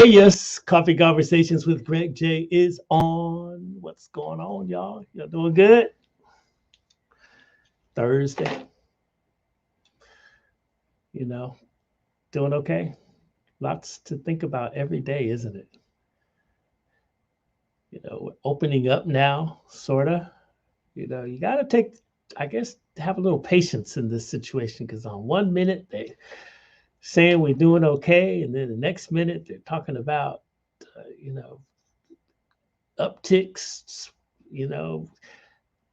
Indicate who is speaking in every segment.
Speaker 1: Yes, Coffee Conversations with Greg J is on. What's going on, y'all? Y'all doing good? Thursday, you know, doing okay? Lots to think about every day, isn't it? We're opening up now, sorta. You got to take, I guess, have a little patience in this situation because on 1 minute they saying we're doing okay, and then the next minute they're talking about, uh, you know, upticks, you know,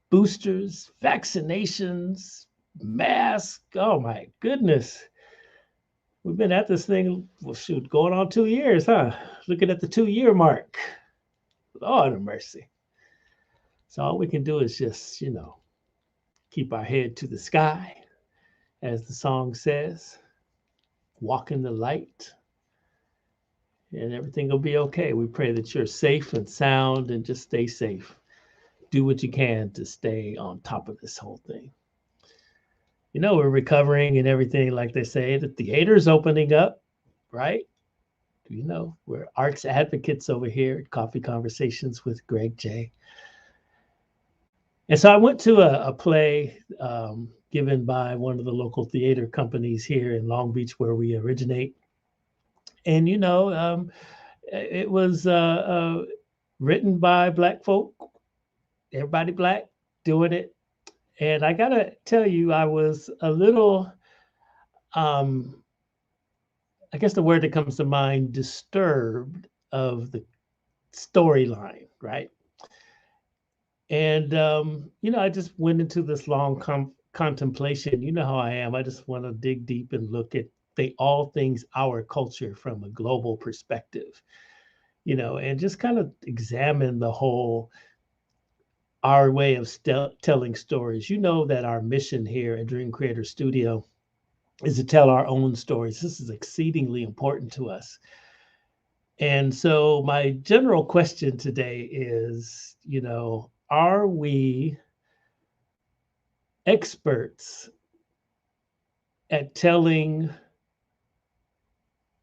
Speaker 1: boosters, vaccinations, masks. Oh my goodness. We've been at this thing, well, shoot, going on 2 years, huh? Looking at the 2 year mark. Lord of mercy. So all we can do is just, keep our head to the sky, as the song says, walk in the light, and everything will be okay. We pray that you're safe and sound and just stay safe. Do what you can to stay on top of this whole thing. We're recovering and everything, like they say. The theater's opening up, right? We're arts advocates over here at Coffee Conversations with Greg J. And so I went to a play given by one of the local theater companies here in Long Beach, where we originate. And, it was written by Black folk, everybody Black doing it. And I got to tell you, I was a little, um, I guess the word that comes to mind, disturbed of the storyline, right? And, I just went into this long contemplation. You know how I am. I just want to dig deep and look at all things our culture from a global perspective, and just kind of examine the whole our way of telling stories. You know that our mission here at Dream Creator Studio is to tell our own stories. This is exceedingly important to us. And so my general question today is, are we experts at telling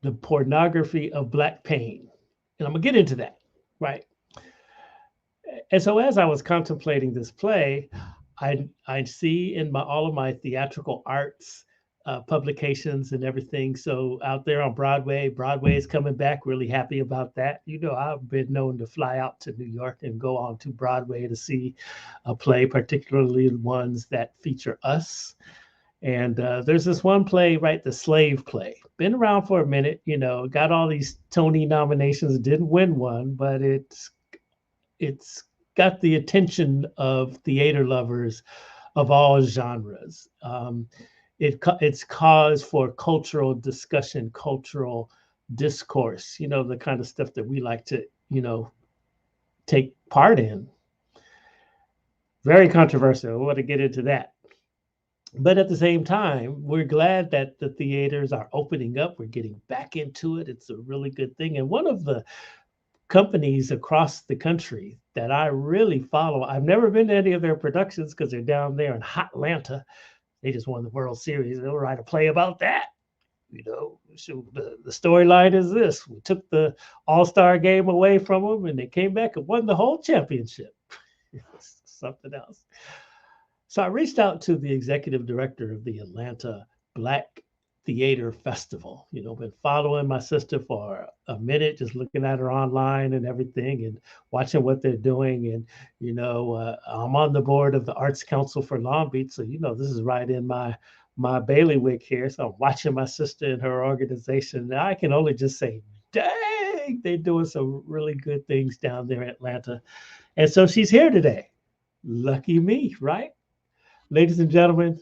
Speaker 1: the pornography of Black pain? And I'm gonna get into that, right? And so as I was contemplating this play, I see in all of my theatrical arts publications and everything. So out there on Broadway is coming back. Really happy about that. I've been known to fly out to New York and go on to Broadway to see a play, particularly ones that feature us. And there's this one play, right, the Slave play. Been around for a minute, got all these Tony nominations, didn't win one, but it's got the attention of theater lovers of all genres. It's cause for cultural discussion, cultural discourse, the kind of stuff that we like to, take part in. Very controversial. I want to get into that. But at the same time, we're glad that the theaters are opening up. We're getting back into it. It's a really good thing. And one of the companies across the country that I really follow, I've never been to any of their productions because they're down there in Hot Atlanta. They just won the World Series. They'll write a play about that. So the storyline is this: we took the All-Star game away from them, and they came back and won the whole championship. Something else. So I reached out to the executive director of the Atlanta Black Theater Festival. Been following my sister for a minute, just looking at her online and everything and watching what they're doing. And, I'm on the board of the Arts Council for Long Beach. So, this is right in my bailiwick here. So I'm watching my sister and her organization. And I can only just say, dang, they're doing some really good things down there in Atlanta. And so she's here today. Lucky me, right? Ladies and gentlemen,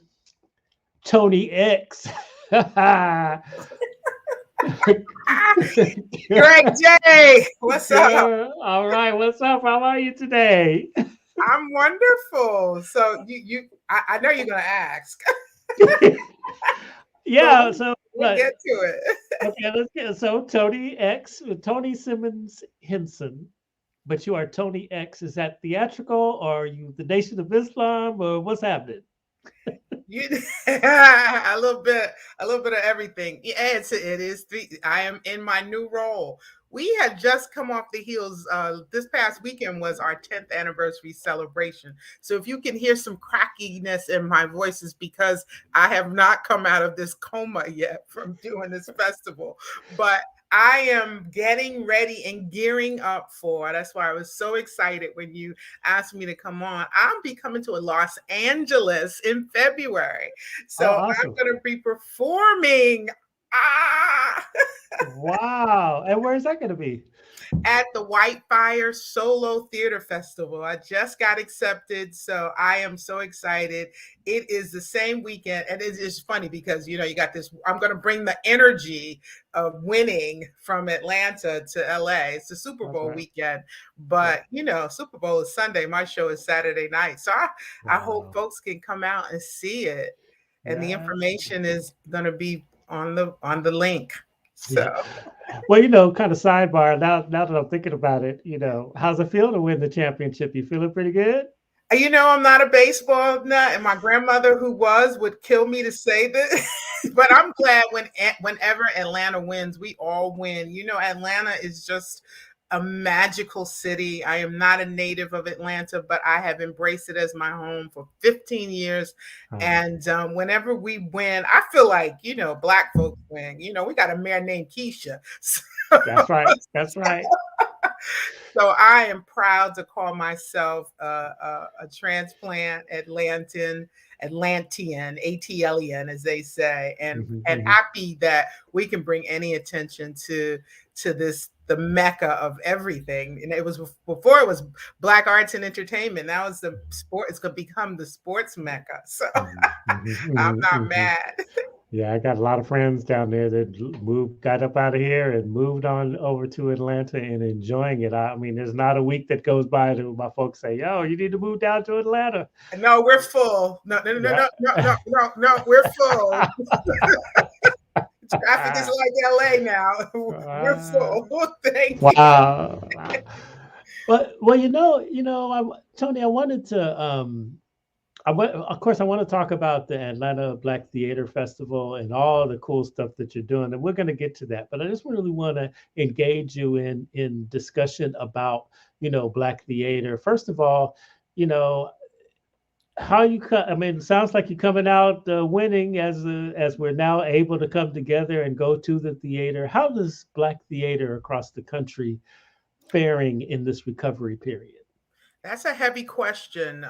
Speaker 1: Toni X.
Speaker 2: Greg J, what's up?
Speaker 1: All right, what's up? How are you today?
Speaker 2: I'm wonderful. So I know you're gonna ask.
Speaker 1: Yeah, so
Speaker 2: we'll get to it.
Speaker 1: Okay, let's get so Toni X, Toni Simmons Henson, but you are Toni X. Is that theatrical, or are you the Nation of Islam, or what's happening?
Speaker 2: A little bit of everything. Yeah, it is. I am in my new role, we had just come off the heels. This past weekend was our 10th anniversary celebration. So if you can hear some crackiness in my voice, is because I have not come out of this coma yet from doing this festival. But I am getting ready and gearing up for. That's why I was so excited when you asked me to come on. I'll be coming to Los Angeles in February.
Speaker 1: Oh,
Speaker 2: So I'm
Speaker 1: awesome.
Speaker 2: going to be performing. Ah!
Speaker 1: Wow. And where is that going to be?
Speaker 2: At the Whitefire Solo Theater Festival. I just got accepted, so I am so excited. It is the same weekend, and it is funny because you got this. I'm going to bring the energy of winning from Atlanta to LA. It's the Super
Speaker 1: That's
Speaker 2: Bowl
Speaker 1: right.
Speaker 2: weekend,
Speaker 1: Yeah.
Speaker 2: but Super Bowl is Sunday. My show is Saturday night, so I hope
Speaker 1: Wow.
Speaker 2: folks can come out and see it. And the
Speaker 1: Yeah.
Speaker 2: information is going to be on the link. So.
Speaker 1: Yeah. Well, kind of sidebar. Now that I'm thinking about it, how's it feel to win the championship? You feeling pretty good?
Speaker 2: I'm not a baseball nut, and my grandmother, who was, would kill me to say this. But I'm glad whenever Atlanta wins, we all win. Atlanta is just a magical city. I am not a native of Atlanta, but I have embraced it as my home for 15 years.
Speaker 1: Uh,
Speaker 2: And whenever we win, I feel like, Black folks win. We got a mayor named Keisha.
Speaker 1: that's right. That's right.
Speaker 2: So I am proud to call myself a transplant Atlantean, Atlen, as they say, and
Speaker 1: Mhm,
Speaker 2: and
Speaker 1: mhm.
Speaker 2: happy that we can bring any attention to this, the mecca of everything. And it was before it was Black arts and entertainment. Now it's the sport. It's going to become the sports mecca. So
Speaker 1: Mhm, mhm,
Speaker 2: I'm
Speaker 1: mhm,
Speaker 2: not
Speaker 1: mhm.
Speaker 2: mad.
Speaker 1: Yeah, I got a lot of friends down there that got up out of here and moved on over to Atlanta and enjoying it. I mean, there's not a week that goes by that my folks say, "Yo, you need to move down to Atlanta."
Speaker 2: No, we're full. No, no, no,
Speaker 1: Yeah.
Speaker 2: no, no, no, no, no. We're full. Traffic is like LA now. We're
Speaker 1: Uh,
Speaker 2: full. Thank you.
Speaker 1: wow. Wow. Well, Tony, I wanted to of course, I want to talk about the Atlanta Black Theater Festival and all the cool stuff that you're doing, and we're going to get to that. But I just really want to engage you in discussion about Black theater. First of all, you know how you cut. I mean, it sounds like you're coming out winning as we're now able to come together and go to the theater. How does Black theater across the country faring in this recovery period?
Speaker 2: That's a heavy question.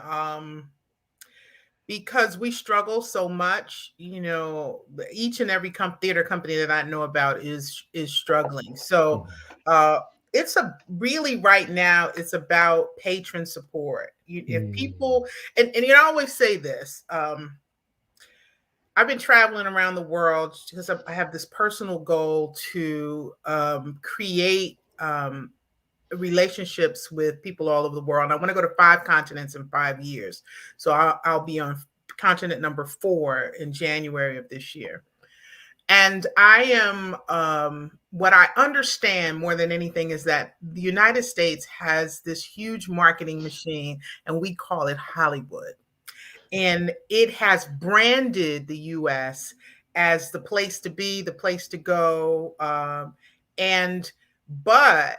Speaker 2: Because we struggle so much, each and every theater company that I know about is struggling. So
Speaker 1: Mhm.
Speaker 2: uh it's a really right now, it's about patron support. If
Speaker 1: Mm,
Speaker 2: people, and I always say this, I've been traveling around the world because I have this personal goal to create relationships with people all over the world. And I want to go to 5 continents in 5 years. So I'll be on continent number 4 in January of this year. And I am, what I understand more than anything is that the United States has this huge marketing machine, and we call it Hollywood. And it has branded the US as the place to be, the place to go. And, but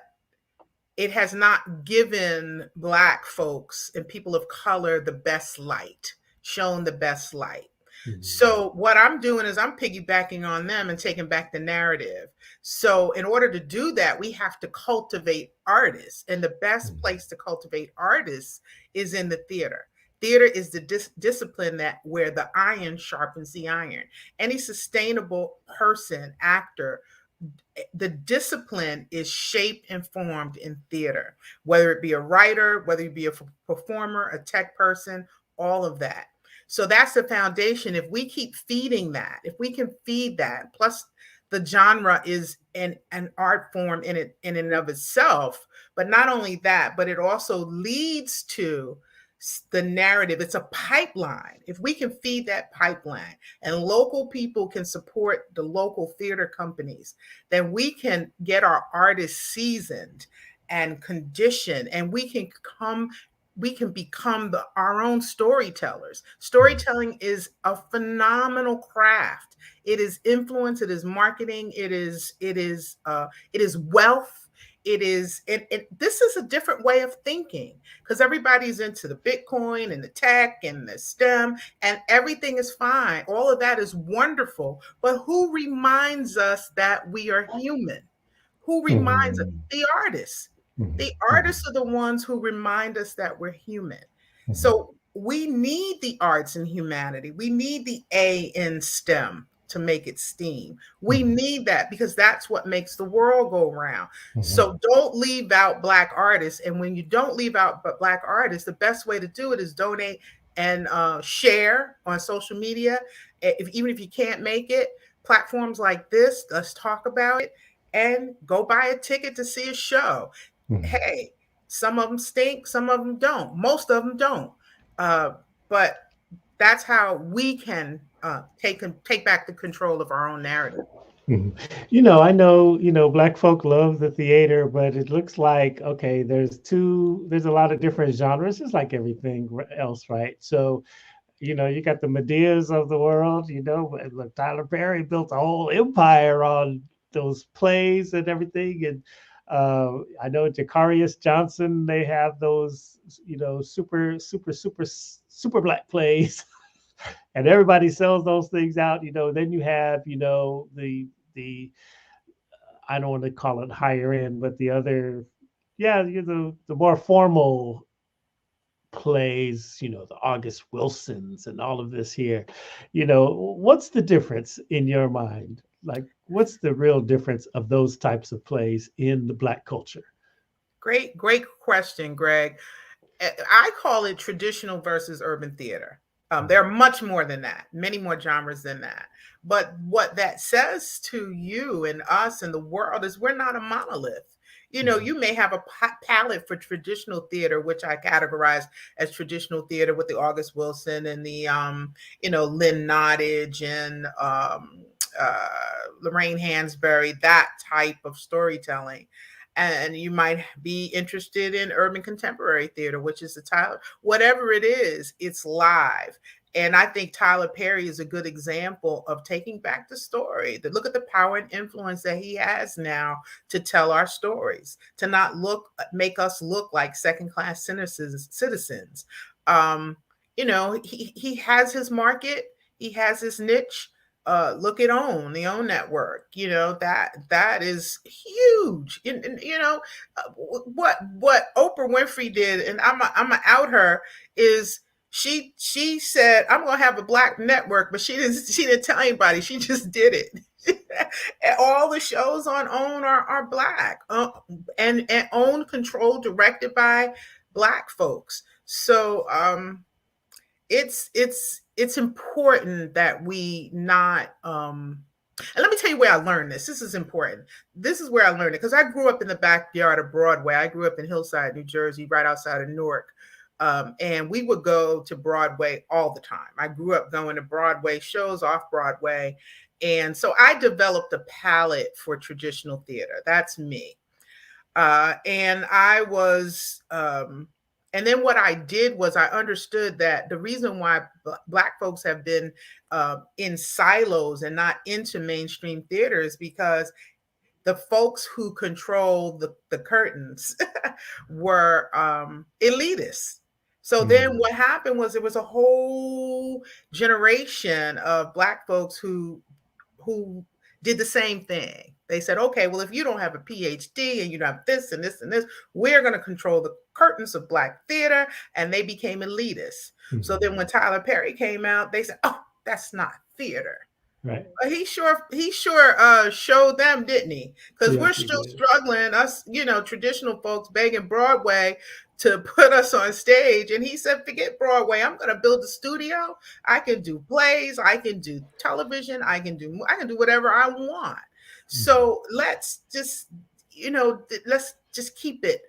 Speaker 2: it has not given Black folks and people of color the best light, shown the best light.
Speaker 1: mm,
Speaker 2: So what I'm doing is I'm piggybacking on them and taking back the narrative. So in order to do that, we have to cultivate artists. And the best
Speaker 1: mm,
Speaker 2: place to cultivate artists is in the theater. Theater is the discipline that where the iron sharpens the iron. Any sustainable person, actor, the discipline is shaped and formed in theater, whether it be a writer, whether it be a performer, a tech person, all of that. So that's the foundation. If we keep feeding that, if we can feed that, plus the genre is an art form in and of itself, but not only that, but it also leads to the narrative. It's a pipeline. If we can feed that pipeline and local people can support the local theater companies, then we can get our artists seasoned and conditioned, and we can become our own storytellers.
Speaker 1: mm,
Speaker 2: Storytelling is a phenomenal craft. It is influence, it is marketing, it is wealth. this is a different way of thinking, because everybody's into the Bitcoin and the tech and the STEM, and everything is fine. All of that is wonderful. But who reminds us that we are human? Who reminds us?
Speaker 1: Mhm.
Speaker 2: The artists.
Speaker 1: Mhm.
Speaker 2: The
Speaker 1: Mhm.
Speaker 2: artists are the ones who remind us that we're human.
Speaker 1: Mhm.
Speaker 2: So we need the arts and humanity. We need the A in STEM to make it STEAM. We
Speaker 1: Mhm.
Speaker 2: need that because that's what makes the world go round.
Speaker 1: Mhm.
Speaker 2: So don't leave out Black artists. And when you don't leave out but Black artists, the best way to do it is donate and share on social media. Even if you can't make it, platforms like this, let's talk about it, and go buy a ticket to see a show.
Speaker 1: Mhm.
Speaker 2: Hey, some of them stink, some of them don't. Most of them don't. Uh, but that's how we can take back the control of our own narrative.
Speaker 1: Mhm. I know, black folk love the theater, but it looks like, okay, there's a lot of different genres, just like everything else, right? So, you got the Medeas of the world, and look, Tyler Perry built a whole empire on those plays and everything. And I know Jacarius Johnson, they have those, super, super, super, super black plays. And everybody sells those things out. Then you have, the I don't want to call it higher end, but the other, yeah, the more formal plays, the August Wilsons and all of this here. What's the difference in your mind? Like, what's the real difference of those types of plays in the Black culture?
Speaker 2: Great question, Greg. I call it traditional versus urban theater. There are much more than that, many more genres than that. But what that says to you and us and the world is we're not a monolith.
Speaker 1: Mhm.
Speaker 2: You may have a palette for traditional theater, which I categorize as traditional theater with the August Wilson and the, Lynn Nottage and uh, Lorraine Hansberry, that type of storytelling. And you might be interested in urban contemporary theater, which is the Tyler, whatever it is, it's live. And I think Tyler Perry is a good example of taking back the story. To look at the power and influence that he has now to tell our stories, to not make us look like second class citizens. Um, he has his market, he has his niche. Look at the OWN network. That is huge. And what Oprah Winfrey did, and I'm out her, is she said I'm gonna have a black network, but she didn't tell anybody. She just did it. And all the shows on OWN are black, and OWN controlled, directed by black folks. So it's important that we not and let me tell you where I learned this. This is important. This is where I learned it because I grew up in the backyard of Broadway. I grew up in Hillside, New Jersey, right outside of Newark. And we would go to Broadway all the time. I grew up going to Broadway shows, off Broadway. And so I developed a palette for traditional theater. That's me. And I was, and then what I did was I understood that the reason why Black folks have been in silos and not into mainstream theater is because the folks who control the curtains were elitists. So then
Speaker 1: Mhm.
Speaker 2: what happened was there was a whole generation of Black folks who did the same thing. They said, okay, well, if you don't have a PhD and you don't have this and this and this, we're going to control the curtains of Black theater. And they became elitists. So
Speaker 1: Mhm.
Speaker 2: then when Tyler Perry came out, they said, oh, that's not theater.
Speaker 1: Right.
Speaker 2: He sure showed them, didn't he? Because we're
Speaker 1: Yes, he
Speaker 2: still
Speaker 1: did.
Speaker 2: struggling, us, traditional folks begging Broadway to put us on stage. And he said, forget Broadway. I'm gonna build a studio. I can do plays, I can do television, I can do whatever I want.
Speaker 1: Mhm.
Speaker 2: So let's just keep it.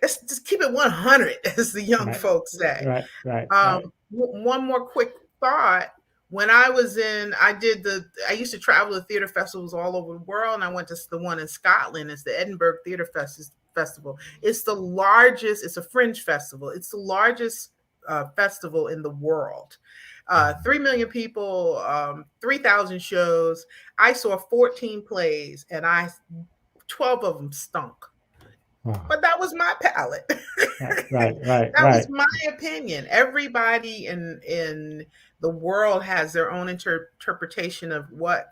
Speaker 2: Let's just keep it 100, as the young
Speaker 1: Right.
Speaker 2: folks say.
Speaker 1: Right. Right.
Speaker 2: Um,
Speaker 1: Right.
Speaker 2: One more quick thought. When I was I used to travel to theater festivals all over the world, and I went to the one in Scotland. It's the Edinburgh Theatre Festival. It's the largest, it's a fringe festival. It's the largest festival in the world. 3 million people, 3,000 shows. I saw 14 plays, and 12 of them stunk.
Speaker 1: Wow.
Speaker 2: But that was my palette.
Speaker 1: Right, right,
Speaker 2: That was
Speaker 1: right.
Speaker 2: my opinion. Everybody in the world has their own interpretation of what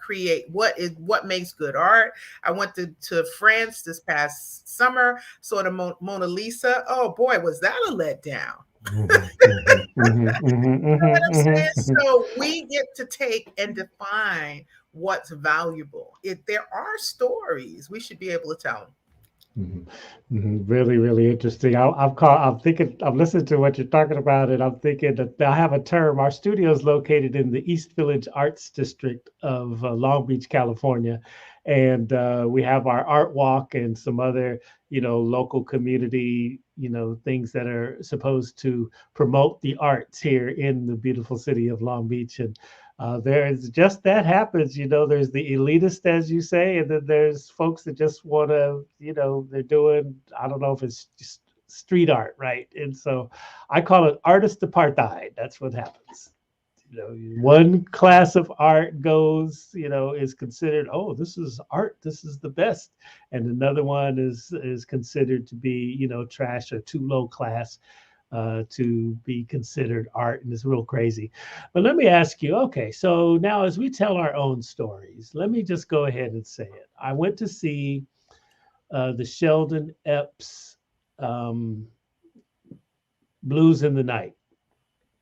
Speaker 2: makes good art. I went to France this past summer, saw the Mona Lisa. Oh boy, was that a letdown.
Speaker 1: Mhm, mhm, mhm, mhm,
Speaker 2: What
Speaker 1: mhm,
Speaker 2: I'm saying?
Speaker 1: mhm,
Speaker 2: So we get to take and define what's valuable. If there are stories, we should be able to tell them.
Speaker 1: mhm, mhm. Really, really interesting. I'm thinking, I'm listening to what you're talking about, and I'm thinking that I have a term. Our studio is located in the East Village Arts District of Long Beach, California, and we have our art walk and some other, local community, things that are supposed to promote the arts here in the beautiful city of Long Beach. And there's just that happens, there's the elitist, as you say, and then there's folks that just want to, they're doing, I don't know if it's just street art, right? And so I call it artist apartheid. That's what happens. One class of art goes, is considered, oh, this is art, this is the best, and another one is considered to be, trash or too low class to be considered art, and it's real crazy. But let me ask you, okay, so now as we tell our own stories, let me just go ahead and say it. I went to see the Sheldon Epps um, Blues in the Night,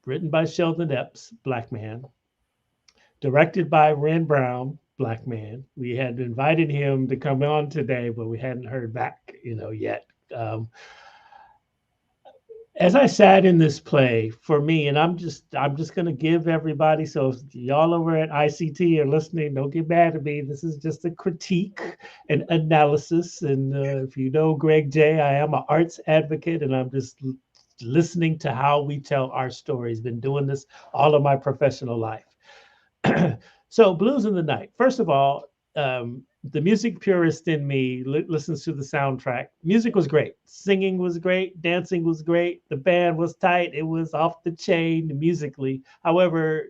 Speaker 1: written by Sheldon Epps, black man, directed by Ren Brown, black man. We had invited him to come on today, but we hadn't heard back, yet. Um, as I sat in this play for me, and I'm just gonna give everybody. So if y'all over at ICT are listening, don't get mad at me. This is just a critique and analysis. And if you know Greg J, I am an arts advocate, and I'm just listening to how we tell our stories. Been doing this all of my professional life. So Blues in the Night. First of all, the music purist in me listens to the soundtrack. Music was great. Singing was great. Dancing was great. The band was tight. It was off the chain musically. However,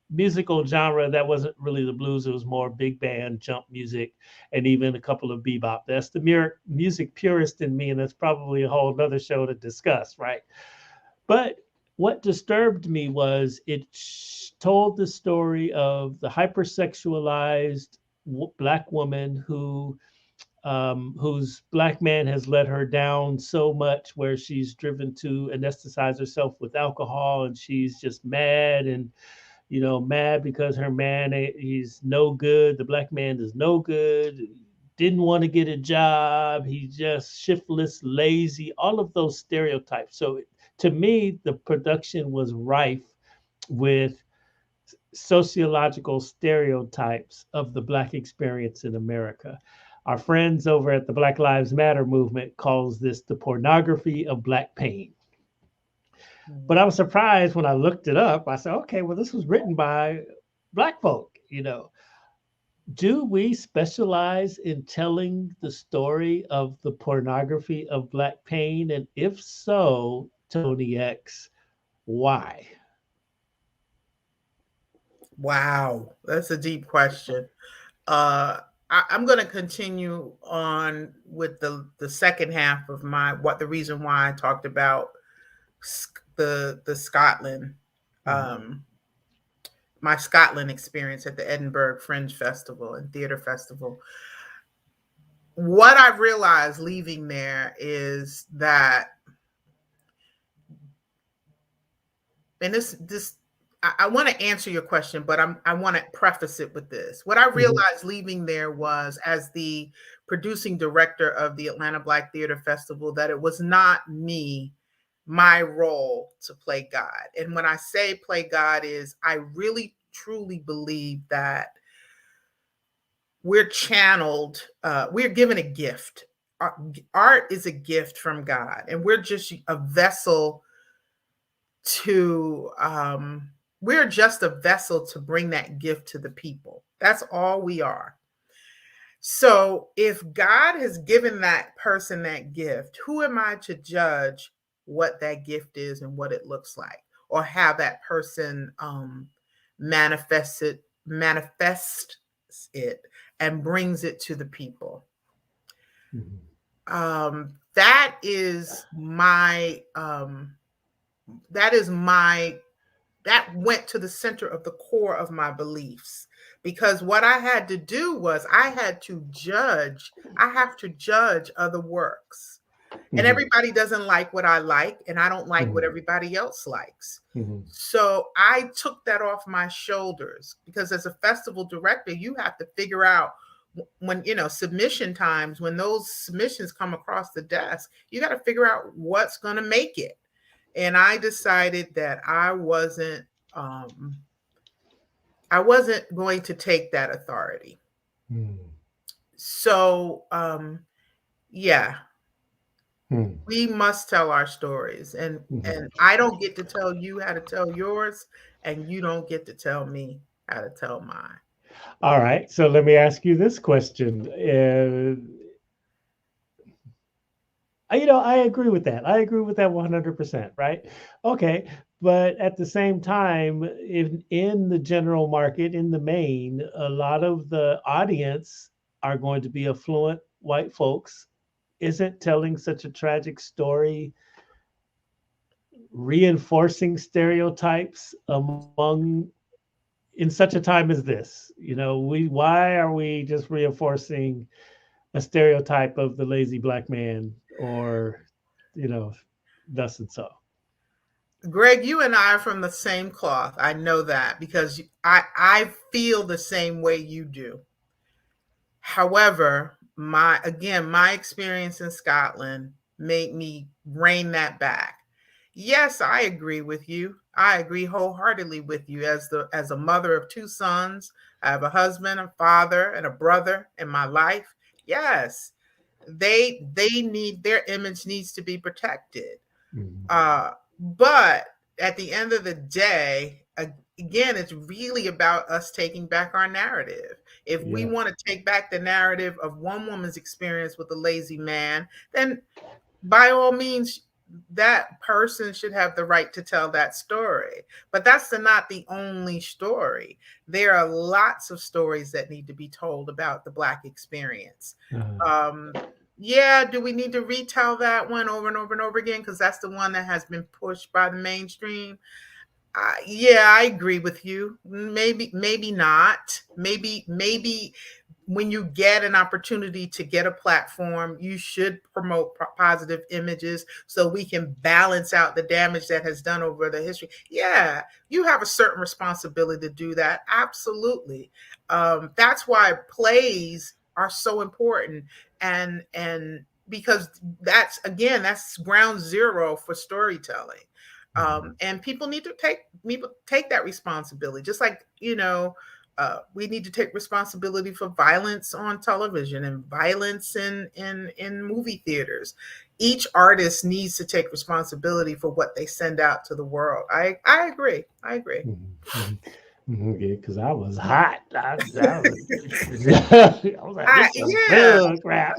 Speaker 1: musical genre, that wasn't really the blues. It was more big band, jump music, and even a couple of bebop. That's the music purist in me, and that's probably a whole other show to discuss, right? But what disturbed me was it told the story of the hypersexualized black woman whose black man has let her down so much where she's driven to anesthetize herself with alcohol, and she's just mad and mad because her man he's no good. The black man is no good. Didn't want to get a job. He's just shiftless, lazy. All of those stereotypes. So to me, the production was rife with sociological stereotypes of the black experience in America. Our friends over at the Black Lives Matter movement calls this the pornography of black pain. But I was surprised when I looked it up. I said, okay, well, this was written by black folk. Do we specialize in telling the story of the pornography of black pain? And if so, Toni X, why?
Speaker 2: Wow, that's a deep question. I'm going to continue on with the second half of the reason why I talked about the Scotland,
Speaker 1: Mhm.
Speaker 2: um, my Scotland experience at the Edinburgh Fringe Festival and Theatre Festival. What I realized leaving there is that, and this I want to answer your question, but I want to preface it with this. What I
Speaker 1: Mhm.
Speaker 2: realized leaving there was, as the producing director of the Atlanta Black Theater Festival, that it was not my role to play God. And when I say play God, is I really truly believe that we're channeled, we're given a gift. Art is a gift from God, and we're just a vessel to we're just a vessel to bring that gift to the people. That's all we are. So if God has given that person that gift, who am I to judge what that gift is and what it looks like, or have that person manifests it and brings it to the people?
Speaker 1: Mhm.
Speaker 2: that is my that is my that went to the center of the core of my beliefs, because what I had to do was I have to judge other works. And
Speaker 1: Mhm.
Speaker 2: everybody doesn't like what I like, and I don't like what
Speaker 1: Mhm.
Speaker 2: everybody else likes.
Speaker 1: Mhm.
Speaker 2: So I took that off my shoulders, because as a festival director, you have to figure out when, submission times, when those submissions come across the desk, you got to figure out what's going to make it. And I decided that um I wasn't going to take that authority.
Speaker 1: Mhm.
Speaker 2: So yeah,
Speaker 1: Mhm.
Speaker 2: we must tell our stories, and
Speaker 1: Mhm.
Speaker 2: I don't get to tell you how to tell yours, and you don't get to tell me how to tell mine.
Speaker 1: All right. So let me ask you this question. I agree with that. I agree with that 100%, right? Okay. But at the same time, in the general market, in the main, a lot of the audience are going to be affluent white folks. Isn't telling such a tragic story reinforcing stereotypes among in such a time as this? Why are we just reinforcing a stereotype of the lazy black man, or you know thus and so?
Speaker 2: Greg, you and I are from the same cloth. I know that because I feel the same way you do. However, my experience in Scotland made me rein that back. Yes, I agree with you. I agree wholeheartedly with you. As a mother of two sons, I have a husband, a father, and a brother in my life. Yes, they need their image needs to be protected.
Speaker 1: Mhm.
Speaker 2: But at the end of the day, again, it's really about us taking back our narrative. If we
Speaker 1: Yeah.
Speaker 2: want to take back the narrative of one woman's experience with a lazy man, then by all means, that person should have the right to tell that story. But that's not the only story. There are lots of stories that need to be told about the Black experience.
Speaker 1: Uh,
Speaker 2: Um, yeah, do we need to retell that one over and over and over again? Because that's the one that has been pushed by the mainstream. Yeah, I agree with you. Maybe not. Maybe when you get an opportunity to get a platform, you should promote positive images so we can balance out the damage that has done over the history. Yeah, you have a certain responsibility to do that. Absolutely. That's why plays are so important, and because that's ground zero for storytelling.
Speaker 1: mhm.
Speaker 2: And people take that responsibility, just like we need to take responsibility for violence on television and violence in movie theaters. Each artist needs to take responsibility for what they send out to the world. I agree. I agree.
Speaker 1: Mhm. Mhm. Mhm. Yeah, because I was hot. I was like, this is
Speaker 2: Yeah,
Speaker 1: good crap.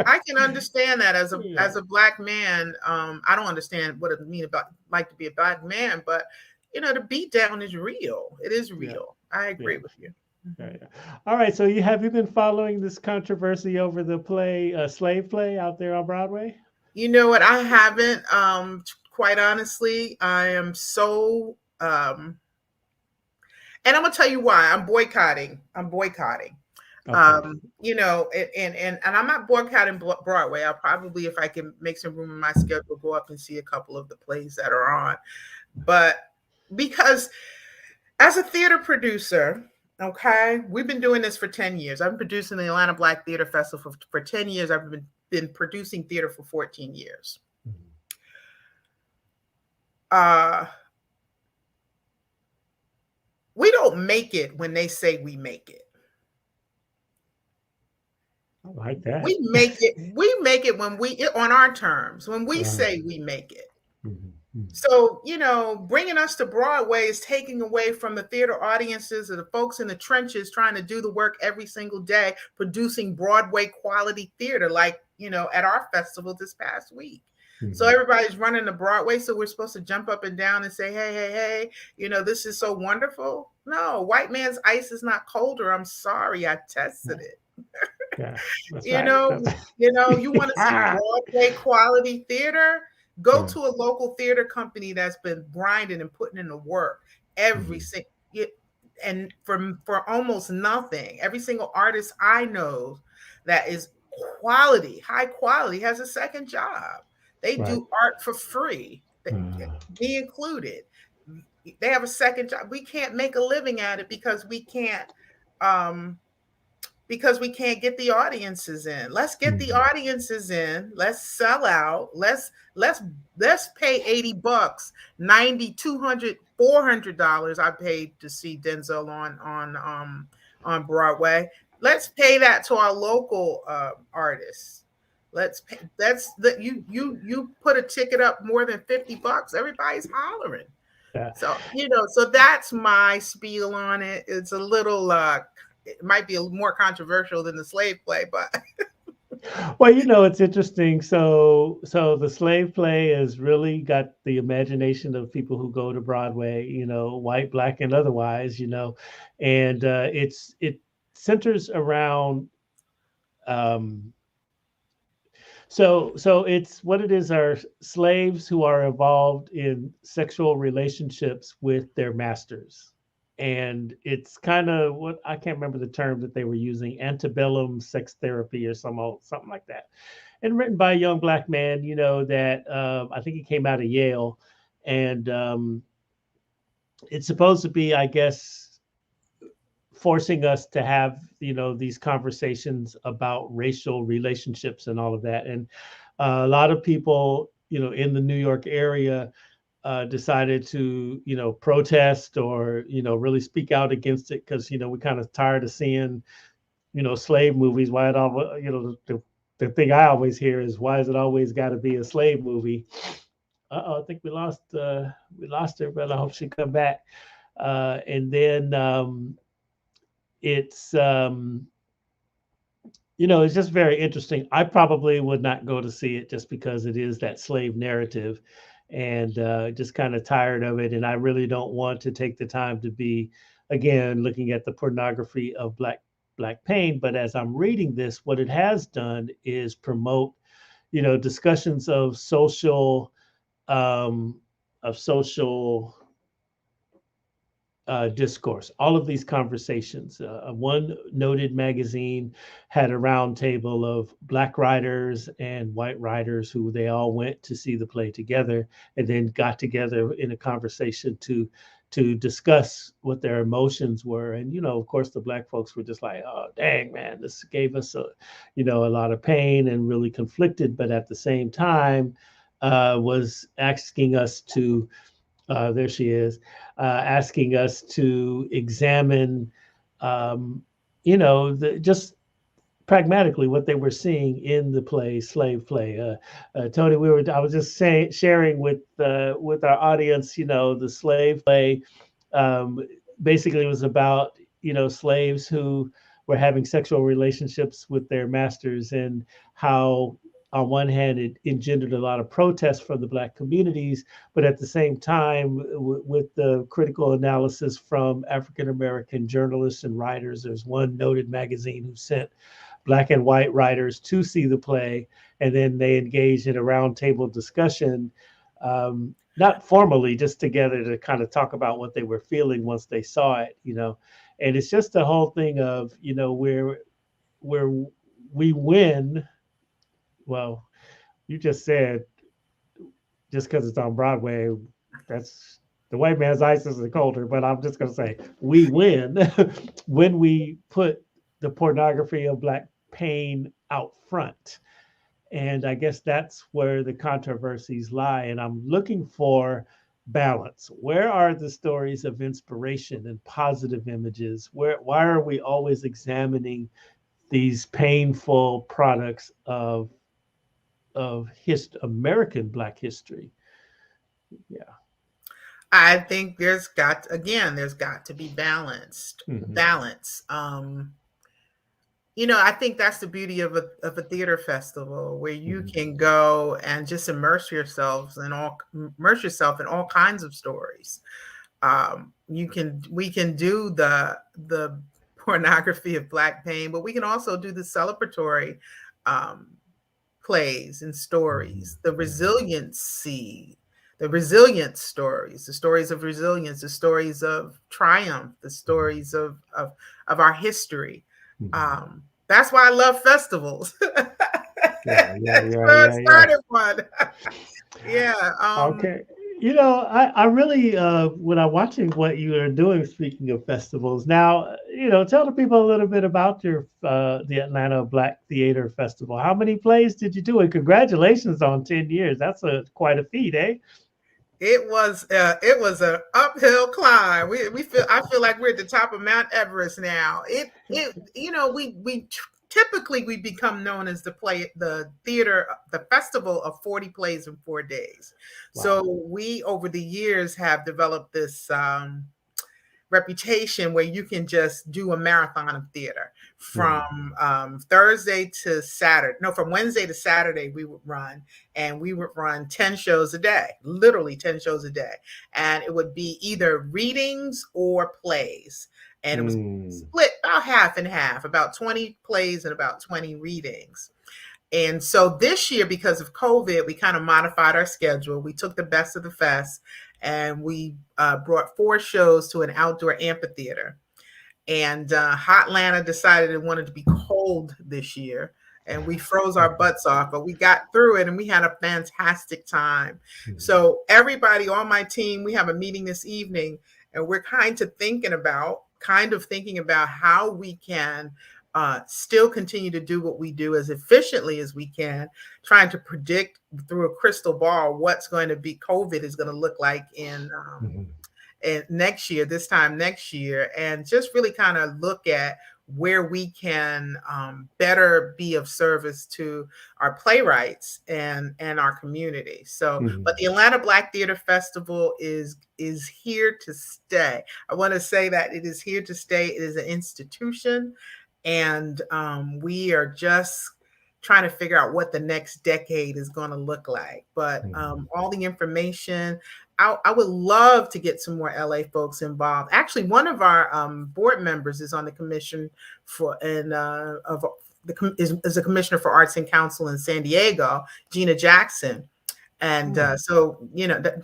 Speaker 2: I can understand that as
Speaker 1: Yeah.
Speaker 2: a black man. I don't understand what it mean about like to be a black man, but the beat down is real. It is
Speaker 1: Yeah.
Speaker 2: real. I agree
Speaker 1: Yeah.
Speaker 2: with you.
Speaker 1: Yeah,
Speaker 2: Mhm.
Speaker 1: yeah. All right. So have you been following this controversy over the play, slave play out there on Broadway?
Speaker 2: You know what? I haven't. Quite honestly, I am so. And I'm gonna tell you why. I'm boycotting. I'm boycotting.
Speaker 1: Okay.
Speaker 2: And I'm not boycotting Broadway. I'll probably, if I can make some room in my schedule, go up and see a couple of the plays that are on. But because as a theater producer, okay, we've been doing this for 10 years. I've been producing the Atlanta Black Theater Festival for 10 years. I've been producing theater for 14 years.
Speaker 1: Mhm.
Speaker 2: Uh, we don't make it when they say we make it.
Speaker 1: I like that.
Speaker 2: We make it when we on our terms, when we
Speaker 1: Uh,
Speaker 2: say we make it.
Speaker 1: mhm, mhm.
Speaker 2: So, bringing us to Broadway is taking away from the theater audiences or the folks in the trenches trying to do the work every single day, producing Broadway quality theater, like, at our festival this past week. So
Speaker 1: Mhm.
Speaker 2: everybody's running to Broadway. So we're supposed to jump up and down and say, hey, hey, hey, this is so wonderful. No, white man's ice is not colder. I'm sorry. I tested it.
Speaker 1: Yeah, that's
Speaker 2: You
Speaker 1: right.
Speaker 2: know, you want to see
Speaker 1: Ah,
Speaker 2: Broadway quality theater, go
Speaker 1: yeah.
Speaker 2: to a local theater company that's been grinding and putting in the work every
Speaker 1: Mhm.
Speaker 2: single, and for almost nothing. Every single artist I know that is quality, high quality, has a second job. They
Speaker 1: Right.
Speaker 2: do art for free. Me included. They have a second job. We can't make a living at it um because we can't get the audiences in. Let's get the
Speaker 1: Mhm.
Speaker 2: audiences in. Let's sell out. Let's pay $80, 90, 200, $400 I paid to see Denzel on Broadway. Let's pay that to our local artists. Let's pay, that's the you put a ticket up more than $50, everybody's hollering.
Speaker 1: Yeah.
Speaker 2: So, so that's my spiel on it. It's a little it might be a more controversial than the slave play, but
Speaker 1: Well, it's interesting. So the slave play has really got the imagination of people who go to Broadway, white, black, and otherwise, and it centers around um, so it's what it is are slaves who are involved in sexual relationships with their masters. And it's kind of what I can't remember the term that they were using, antebellum sex therapy or something like that. And written by a young black man, that I think he came out of Yale, and it's supposed to be, I guess, forcing us to have these conversations about racial relationships and all of that. And a lot of people in the New York area decided to protest or really speak out against it because we're kind of tired of seeing slave movies. Why it all the thing I always hear is, why is it always got to be a slave movie? I think we lost her, but I hope she come back. And then it's it's just very interesting. I probably would not go to see it just because it is that slave narrative, and just kind of tired of it. And I really don't want to take the time to be, again, looking at the pornography of black pain. But as I'm reading this, what it has done is promote, discussions um, of social discourse, all of these conversations. One noted magazine had a round table of black writers and white writers who they all went to see the play together and then got together in a conversation to discuss what their emotions were. And of course, the black folks were just like, "Oh, dang, man, this gave us a lot of pain and really conflicted," but at the same time, was asking us to there she is, asking us to examine, just pragmatically what they were seeing in the play, slave play. Tony, I was just saying, sharing with our audience, the slave play, um, basically was about, slaves who were having sexual relationships with their masters, and how on one hand it engendered a lot of protest from the black communities, but at the same time, with the critical analysis from African American journalists and writers. There's one noted magazine who sent black and white writers to see the play, and then they engaged in a roundtable discussion, not formally, just together to kind of talk about what they were feeling once they saw it. And it's just the whole thing of where we win. Well, you just said, just because it's on Broadway, that's the white man's ISIS and culture. But I'm just going to say we win when we put the pornography of black pain out front. And I guess that's where the controversies lie. And I'm looking for balance. Where are the stories of inspiration and positive images? Why are we always examining these painful products of American Black history? Yeah.
Speaker 2: I think there's got to be
Speaker 1: Hmm.
Speaker 2: balance. I think that's the beauty of a theater festival, where you
Speaker 1: Hmm.
Speaker 2: can go and just immerse yourself in all kinds of stories. We can do the pornography of Black pain, but we can also do the celebratory um, plays and stories, the resiliency, the resilient stories, the stories of resilience, the stories of triumph, the stories of our history. That's why I love festivals. That's where I started one. Yeah.
Speaker 1: Okay. I really, when I'm watching what you are doing, speaking of festivals, now, tell the people a little bit about the Atlanta Black Theater Festival. How many plays did you do? And congratulations on 10 years. That's quite a feat, eh?
Speaker 2: It was an uphill climb. We feel I feel like we're at the top of Mount Everest now. We typically we become known as the festival of 40 plays in 4 days. Wow. So we over the years have developed this reputation where you can just do a marathon of theater from Thursday to Saturday. No, from Wednesday to Saturday we would run, and we would run 10 shows a day, literally 10 shows a day. And it would be either readings or plays. And it was split about half and half, about 20 plays and about 20 readings. And so this year, because of COVID, we kind of modified our schedule. We took the best of the fest, and we brought 4 shows to an outdoor amphitheater. And Hotlanta decided it wanted to be cold this year, and we froze our butts off, but we got through it, and we had a fantastic time. So everybody on my team, we have a meeting this evening, and we're kind of thinking about how we can still continue to do what we do as efficiently as we can, trying to predict through a crystal ball what's going to be COVID is going to look like in next year, this time next year, and just really kind of look at where we can better be of service to our playwrights and our community. So, but the Atlanta Black Theater Festival is here to stay. I want to say that it is here to stay. It is an institution. And we are just trying to figure out what the next decade is going to look like. But all the information, I would love to get some more LA folks involved. Actually, one of our board members is on the commission is a commissioner for Arts and Council in San Diego, Gina Jackson. And so,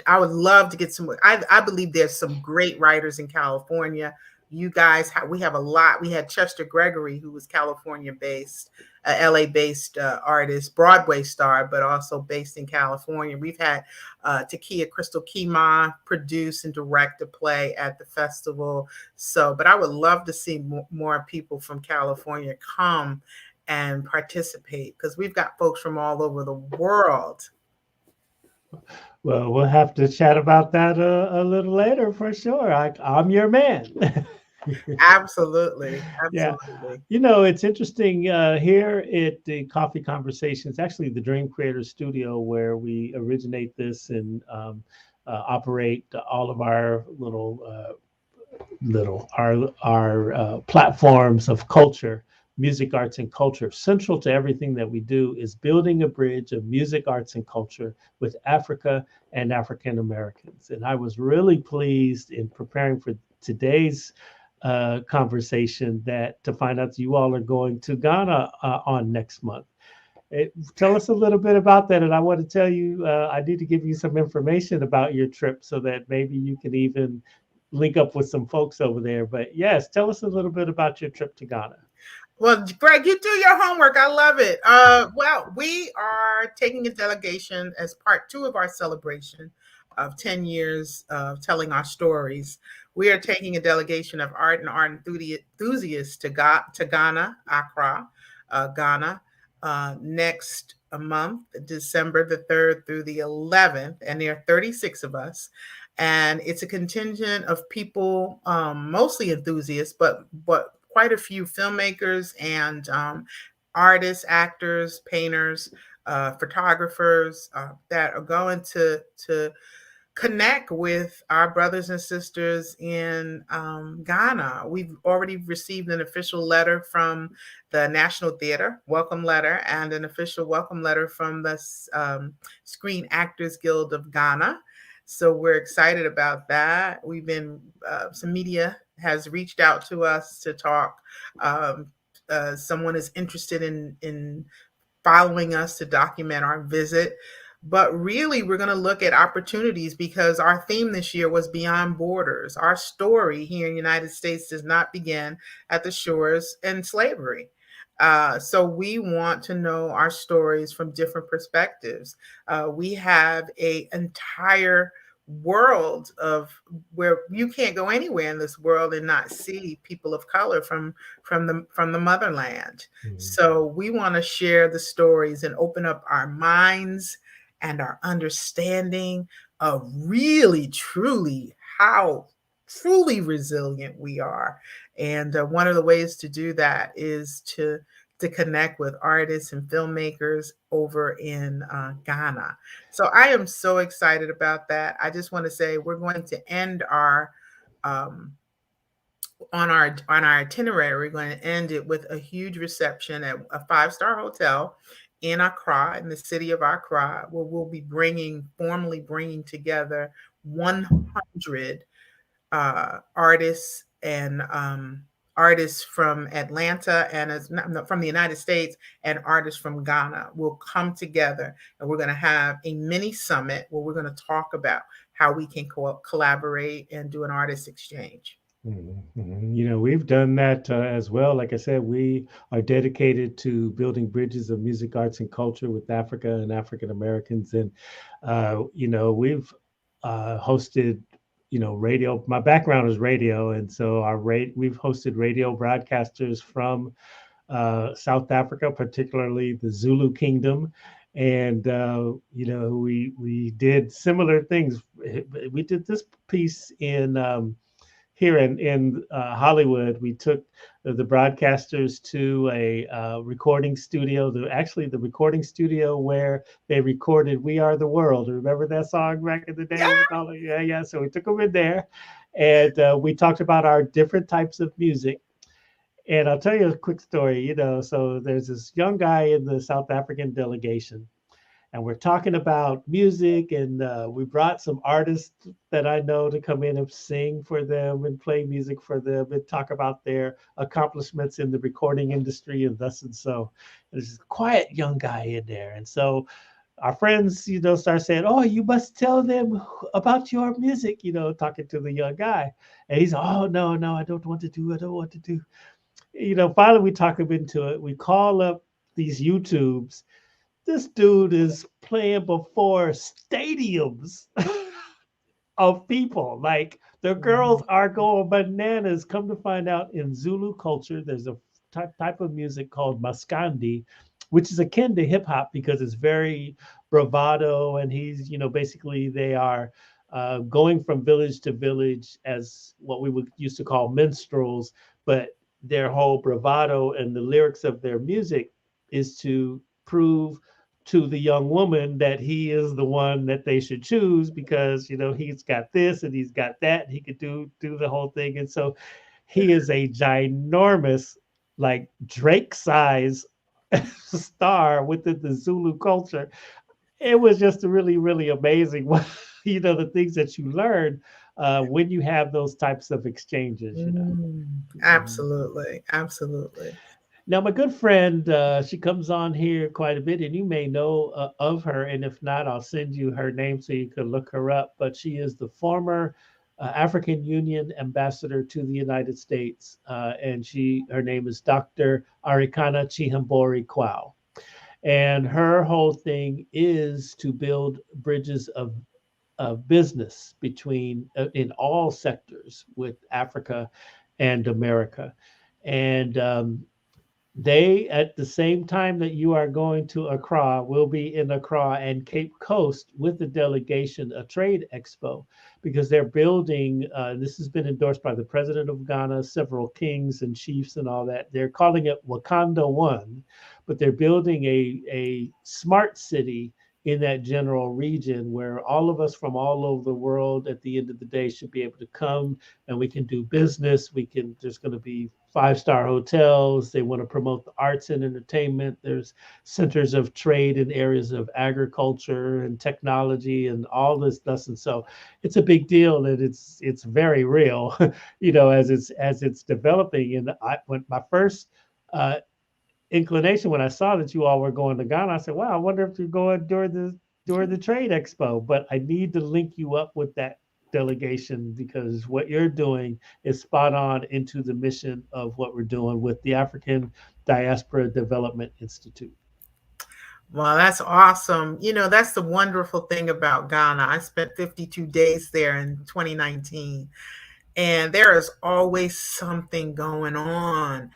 Speaker 2: I would love to get some. I believe there's some great writers in California. You guys, we have a lot. We had Chester Gregory, who was California-based, LA-based artist, Broadway star, but also based in California. We've had Takia Crystal Kima produce and direct a play at the festival. So, but I would love to see more people from California come and participate, because we've got folks from all over the world.
Speaker 1: Well, we'll have to chat about that a little later for sure. I'm your man.
Speaker 2: Absolutely.
Speaker 1: Yeah. It's interesting here at the Coffee Conversations, actually the Dream Creator Studio, where we originate this and operate all of our our platforms of culture, music, arts, and culture. Central to everything that we do is building a bridge of music, arts, and culture with Africa and African Americans. And I was really pleased in preparing for today's conversation to find out you all are going to Ghana on next month. Tell us a little bit about that. And I want to tell you, I need to give you some information about your trip so that maybe you can even link up with some folks over there. But yes, tell us a little bit about your trip to Ghana.
Speaker 2: Well, Greg, you do your homework. I love it. Well, we are taking a delegation as part 2 of our celebration of 10 years of telling our stories. We are taking a delegation of art and art enthusiasts to Ghana, Accra, Ghana, next month, December the 3rd through the 11th. And there are 36 of us. And it's a contingent of people, mostly enthusiasts, but quite a few filmmakers and artists, actors, painters, photographers that are going to connect with our brothers and sisters in Ghana. We've already received an official letter from the National Theater, welcome letter, and an official welcome letter from the Screen Actors Guild of Ghana. So we're excited about that. We've been, some media has reached out to us to talk. Um, Someone is interested in following us to document our visit. But really, we're going to look at opportunities because our theme this year was Beyond Borders. Our story here in the United States does not begin at the shores and slavery. So we want to know our stories from different perspectives. We have a entire world of where you can't go anywhere in this world and not see people of color from the motherland.
Speaker 1: Mhm.
Speaker 2: So we want to share the stories and open up our minds and our understanding of really, truly how truly resilient we are. And one of the ways to do that is to connect with artists and filmmakers over in Ghana. So I am so excited about that. I just want to say we're going to end our um, on our itinerary. We're going to end it with a huge reception at a five-star hotel in Accra, in the city of Accra, where we'll be formally bringing together 100 artists and artists from Atlanta and from the United States and artists from Ghana will come together, and we're going to have a mini summit where we're going to talk about how we can collaborate and do an artist exchange.
Speaker 1: Mhm, mhm. We've done that as well. Like I said, we are dedicated to building bridges of music, arts, and culture with Africa and African Americans. And, we've hosted, radio. My background is radio. And so we've hosted radio broadcasters from South Africa, particularly the Zulu Kingdom. And, we did similar things. We did this piece in, here in Hollywood. We took the broadcasters to a recording studio. Actually, the recording studio where they recorded "We Are the World." Remember that song back in the
Speaker 2: Yeah.
Speaker 1: day? With all yeah, yeah. So we took them in there, and we talked about our different types of music. And I'll tell you a quick story. So there's this young guy in the South African delegation, and we're talking about music, and we brought some artists that I know to come in and sing for them and play music for them and talk about their accomplishments in the recording industry and thus and so. There's this quiet young guy in there, and so our friends, start saying, "Oh, you must tell them about your music," talking to the young guy, and he's, "Oh, no, no, I don't want to do, I don't want to do." Finally we talk him into it. We call up these YouTubes. This dude is playing before stadiums of people. Like the girls are going bananas. Come to find out, in Zulu culture, there's a type of music called maskandi, which is akin to hip hop because it's very bravado. And basically they are going from village to village as what we would used to call minstrels, but their whole bravado and the lyrics of their music is to prove to the young woman that he is the one that they should choose because he's got this and he's got that and he could do the whole thing. And so he is a ginormous, like Drake size star within the Zulu culture. It was just really, really amazing what the things that you learn when you have those types of exchanges. Mhm.
Speaker 2: Absolutely, absolutely.
Speaker 1: Now, my good friend, she comes on here quite a bit, and you may know of her. And if not, I'll send you her name so you can look her up. But she is the former African Union ambassador to the United States, and her name is Dr. Arikana Chihambori Kwao. And her whole thing is to build bridges of business between in all sectors with Africa and America. And they, at the same time that you are going to Accra, will be in Accra and Cape Coast with the delegation, a trade expo, because they're building. This has been endorsed by the president of Ghana, several kings and chiefs, and all that. They're calling it Wakanda One, but they're building a smart city in that general region where all of us from all over the world at the end of the day should be able to come and we can do business. There's going to be five-star hotels. They want to promote the arts and entertainment. There's centers of trade in areas of agriculture and technology and all this stuff. And so it's a big deal and it's very real, as it's developing. And when my first uh, inclination when I saw that you all were going to Ghana. I said, "Wow, I wonder if you're going during the trade expo." But I need to link you up with that delegation because what you're doing is spot on into the mission of what we're doing with the African Diaspora Development Institute.
Speaker 2: Well, that's awesome. That's the wonderful thing about Ghana. I spent 52 days there in 2019, and there is always something going on.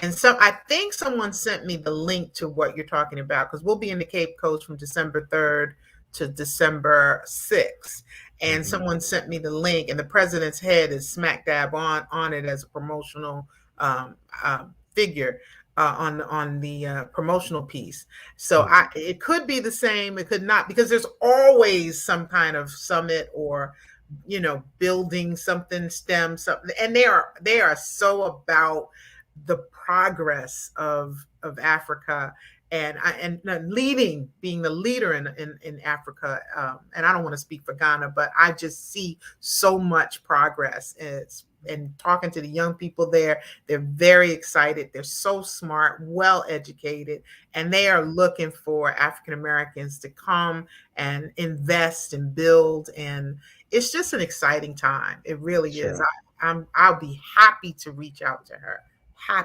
Speaker 2: And so I think someone sent me the link to what you're talking about because we'll be in the Cape Coast from December 3rd to December 6th. And
Speaker 1: Mhm.
Speaker 2: someone sent me the link, and the president's head is smack dab on it as a promotional figure on the promotional piece. So it could be the same, it could not, because there's always some kind of summit or building something, STEM something, and they are so about the progress of Africa, and leading, being the leader in Africa. And I don't want to speak for Ghana, but I just see so much progress. And talking to the young people there, they're very excited. They're so smart, well educated, and they are looking for African Americans to come and invest and build. And it's just an exciting time. It really is.
Speaker 1: Sure.
Speaker 2: I'll be happy to reach out to her.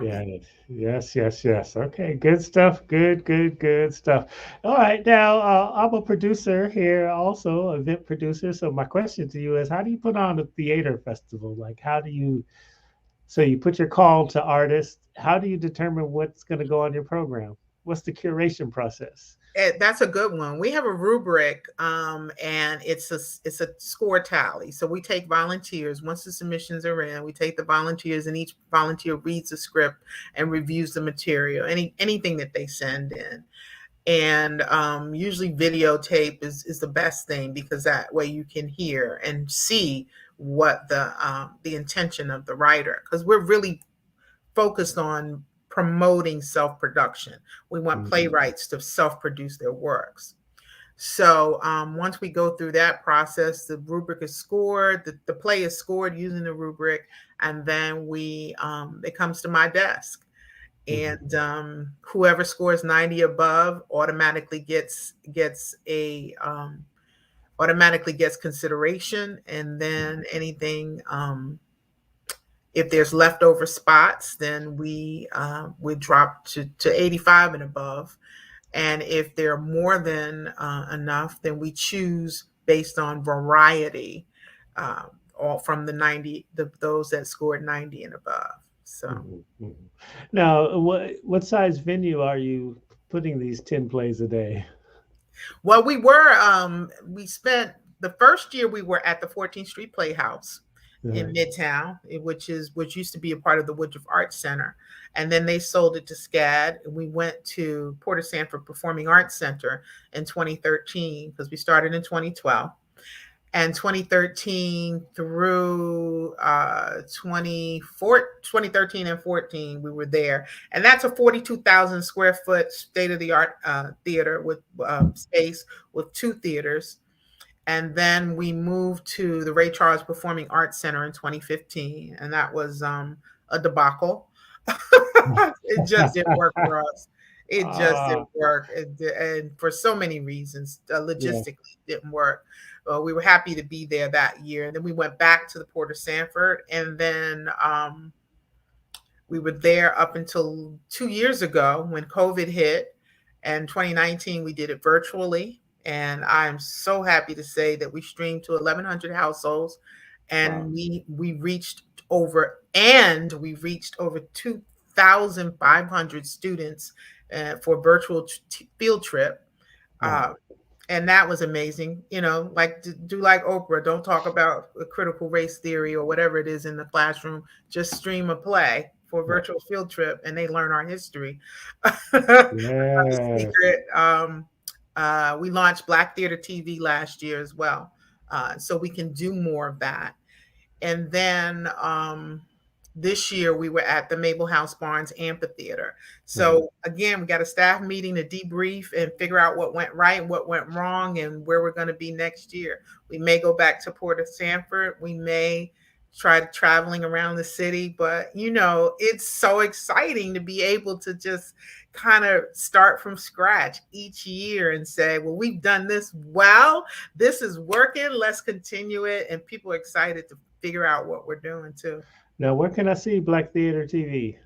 Speaker 1: Yeah.
Speaker 2: Happy.
Speaker 1: Yes. Yes. Yes. Okay. Good stuff. Good. Good. Good stuff. All right. Now, I'm a producer here, also event producer. So my question to you is, how do you put on a theater festival? Like, how do you? So you put your call to artists. How do you determine what's going to go on your program? What's the curation process?
Speaker 2: That's a good one. We have a rubric, and it's a score tally. So we take volunteers. Once the submissions are in, we take the volunteers, and each volunteer reads the script and reviews the material, anything that they send in. And usually videotape is the best thing, because that way you can hear and see what the intention of the writer, because we're really focused on promoting self-production. We want
Speaker 1: Mhm.
Speaker 2: playwrights to self-produce their works. So once we go through that process, the rubric is scored, the play is scored using the rubric, and then it comes to my desk.
Speaker 1: Mhm.
Speaker 2: And whoever scores 90 above automatically gets consideration. And then anything, if there's leftover spots, then we drop to 85 and above. And if there are more than enough, then we choose based on variety, uh, all from the 90, those that scored 90 and above. So,
Speaker 1: Mhm. Mhm. Now, what size venue are you putting these 10 plays a day?
Speaker 2: well, we spent the first year we were at the 14th Street Playhouse in
Speaker 1: Uh,
Speaker 2: Midtown, which used to be a part of the Woodruff Arts Center, and then they sold it to SCAD. And we went to Porter Sanford Performing Arts Center in 2013, because we started in 2012. And 2013 through 2013 and 14, we were there. And that's a 42,000 square foot state of the art theater with space with two theaters. And then we moved to the Ray Charles Performing Arts Center in 2015, and that was a debacle. It just didn't work for us. It just
Speaker 1: ah,
Speaker 2: didn't work, and for so many reasons,
Speaker 1: yeah.
Speaker 2: logistically it didn't work. We were happy to be there that year, and then we went back to the Porter Sanford, and then we were there up until 2 years ago when COVID hit. And 2019, we did it virtually. And I'm so happy to say that we streamed to 1,100 households,
Speaker 1: Wow.
Speaker 2: and we reached over 2,500 students for virtual field trip. Uh,
Speaker 1: Wow.
Speaker 2: and that was amazing. Like, do like Oprah, don't talk about critical race theory or whatever it is in the classroom. Just stream a play for a
Speaker 1: Right.
Speaker 2: virtual field trip, and they learn our history. Another
Speaker 1: Yes.
Speaker 2: secret, We launched Black Theater TV last year as well, so we can do more of that. And then this year we were at the Mabel House Barnes Amphitheater.
Speaker 1: Mhm.
Speaker 2: So again, we got a staff meeting to debrief and figure out what went right, what went wrong, and where we're going to be next year. We may go back to Port of Sanford. We may try traveling around the city, but it's so exciting to be able to just kind of start from scratch each year and say, well, we've done this well, this is working, let's continue it. And people are excited to figure out what we're doing too.
Speaker 1: Now, where can I see Black Theater TV?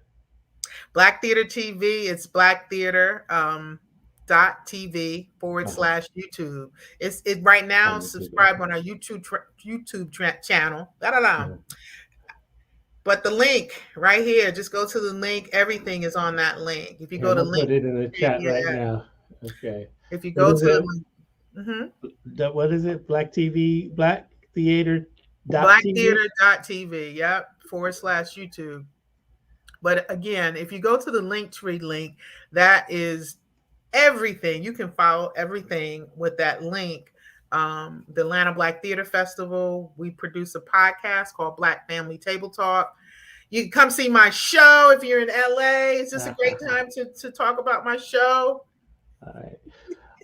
Speaker 2: Black Theater TV, it's Black Theater dot TV forward
Speaker 1: Uh-huh.
Speaker 2: slash YouTube. It right
Speaker 1: On
Speaker 2: now.
Speaker 1: YouTube.
Speaker 2: Subscribe
Speaker 1: Okay.
Speaker 2: on our YouTube channel. Da, da, da.
Speaker 1: Uh-huh.
Speaker 2: But the link right here, just go to the link. Everything is on that link. If you
Speaker 1: Yeah,
Speaker 2: go
Speaker 1: I'm
Speaker 2: to
Speaker 1: gonna
Speaker 2: link,
Speaker 1: put it in the chat right
Speaker 2: yeah.
Speaker 1: now. Okay.
Speaker 2: If you
Speaker 1: What
Speaker 2: go
Speaker 1: is
Speaker 2: to the
Speaker 1: it?
Speaker 2: link, mhm.
Speaker 1: What is it? Black TV, Black Theater dot TV.
Speaker 2: Blacktheater.tv, yep, forward slash YouTube. But again, if you go to the Linktree link, that is everything. You can follow everything with that link. The Atlanta Black Theater Festival, we produce a podcast called Black Family Table Talk. You can come see my show if you're in LA. It's just a great time to talk about my show.
Speaker 1: All right.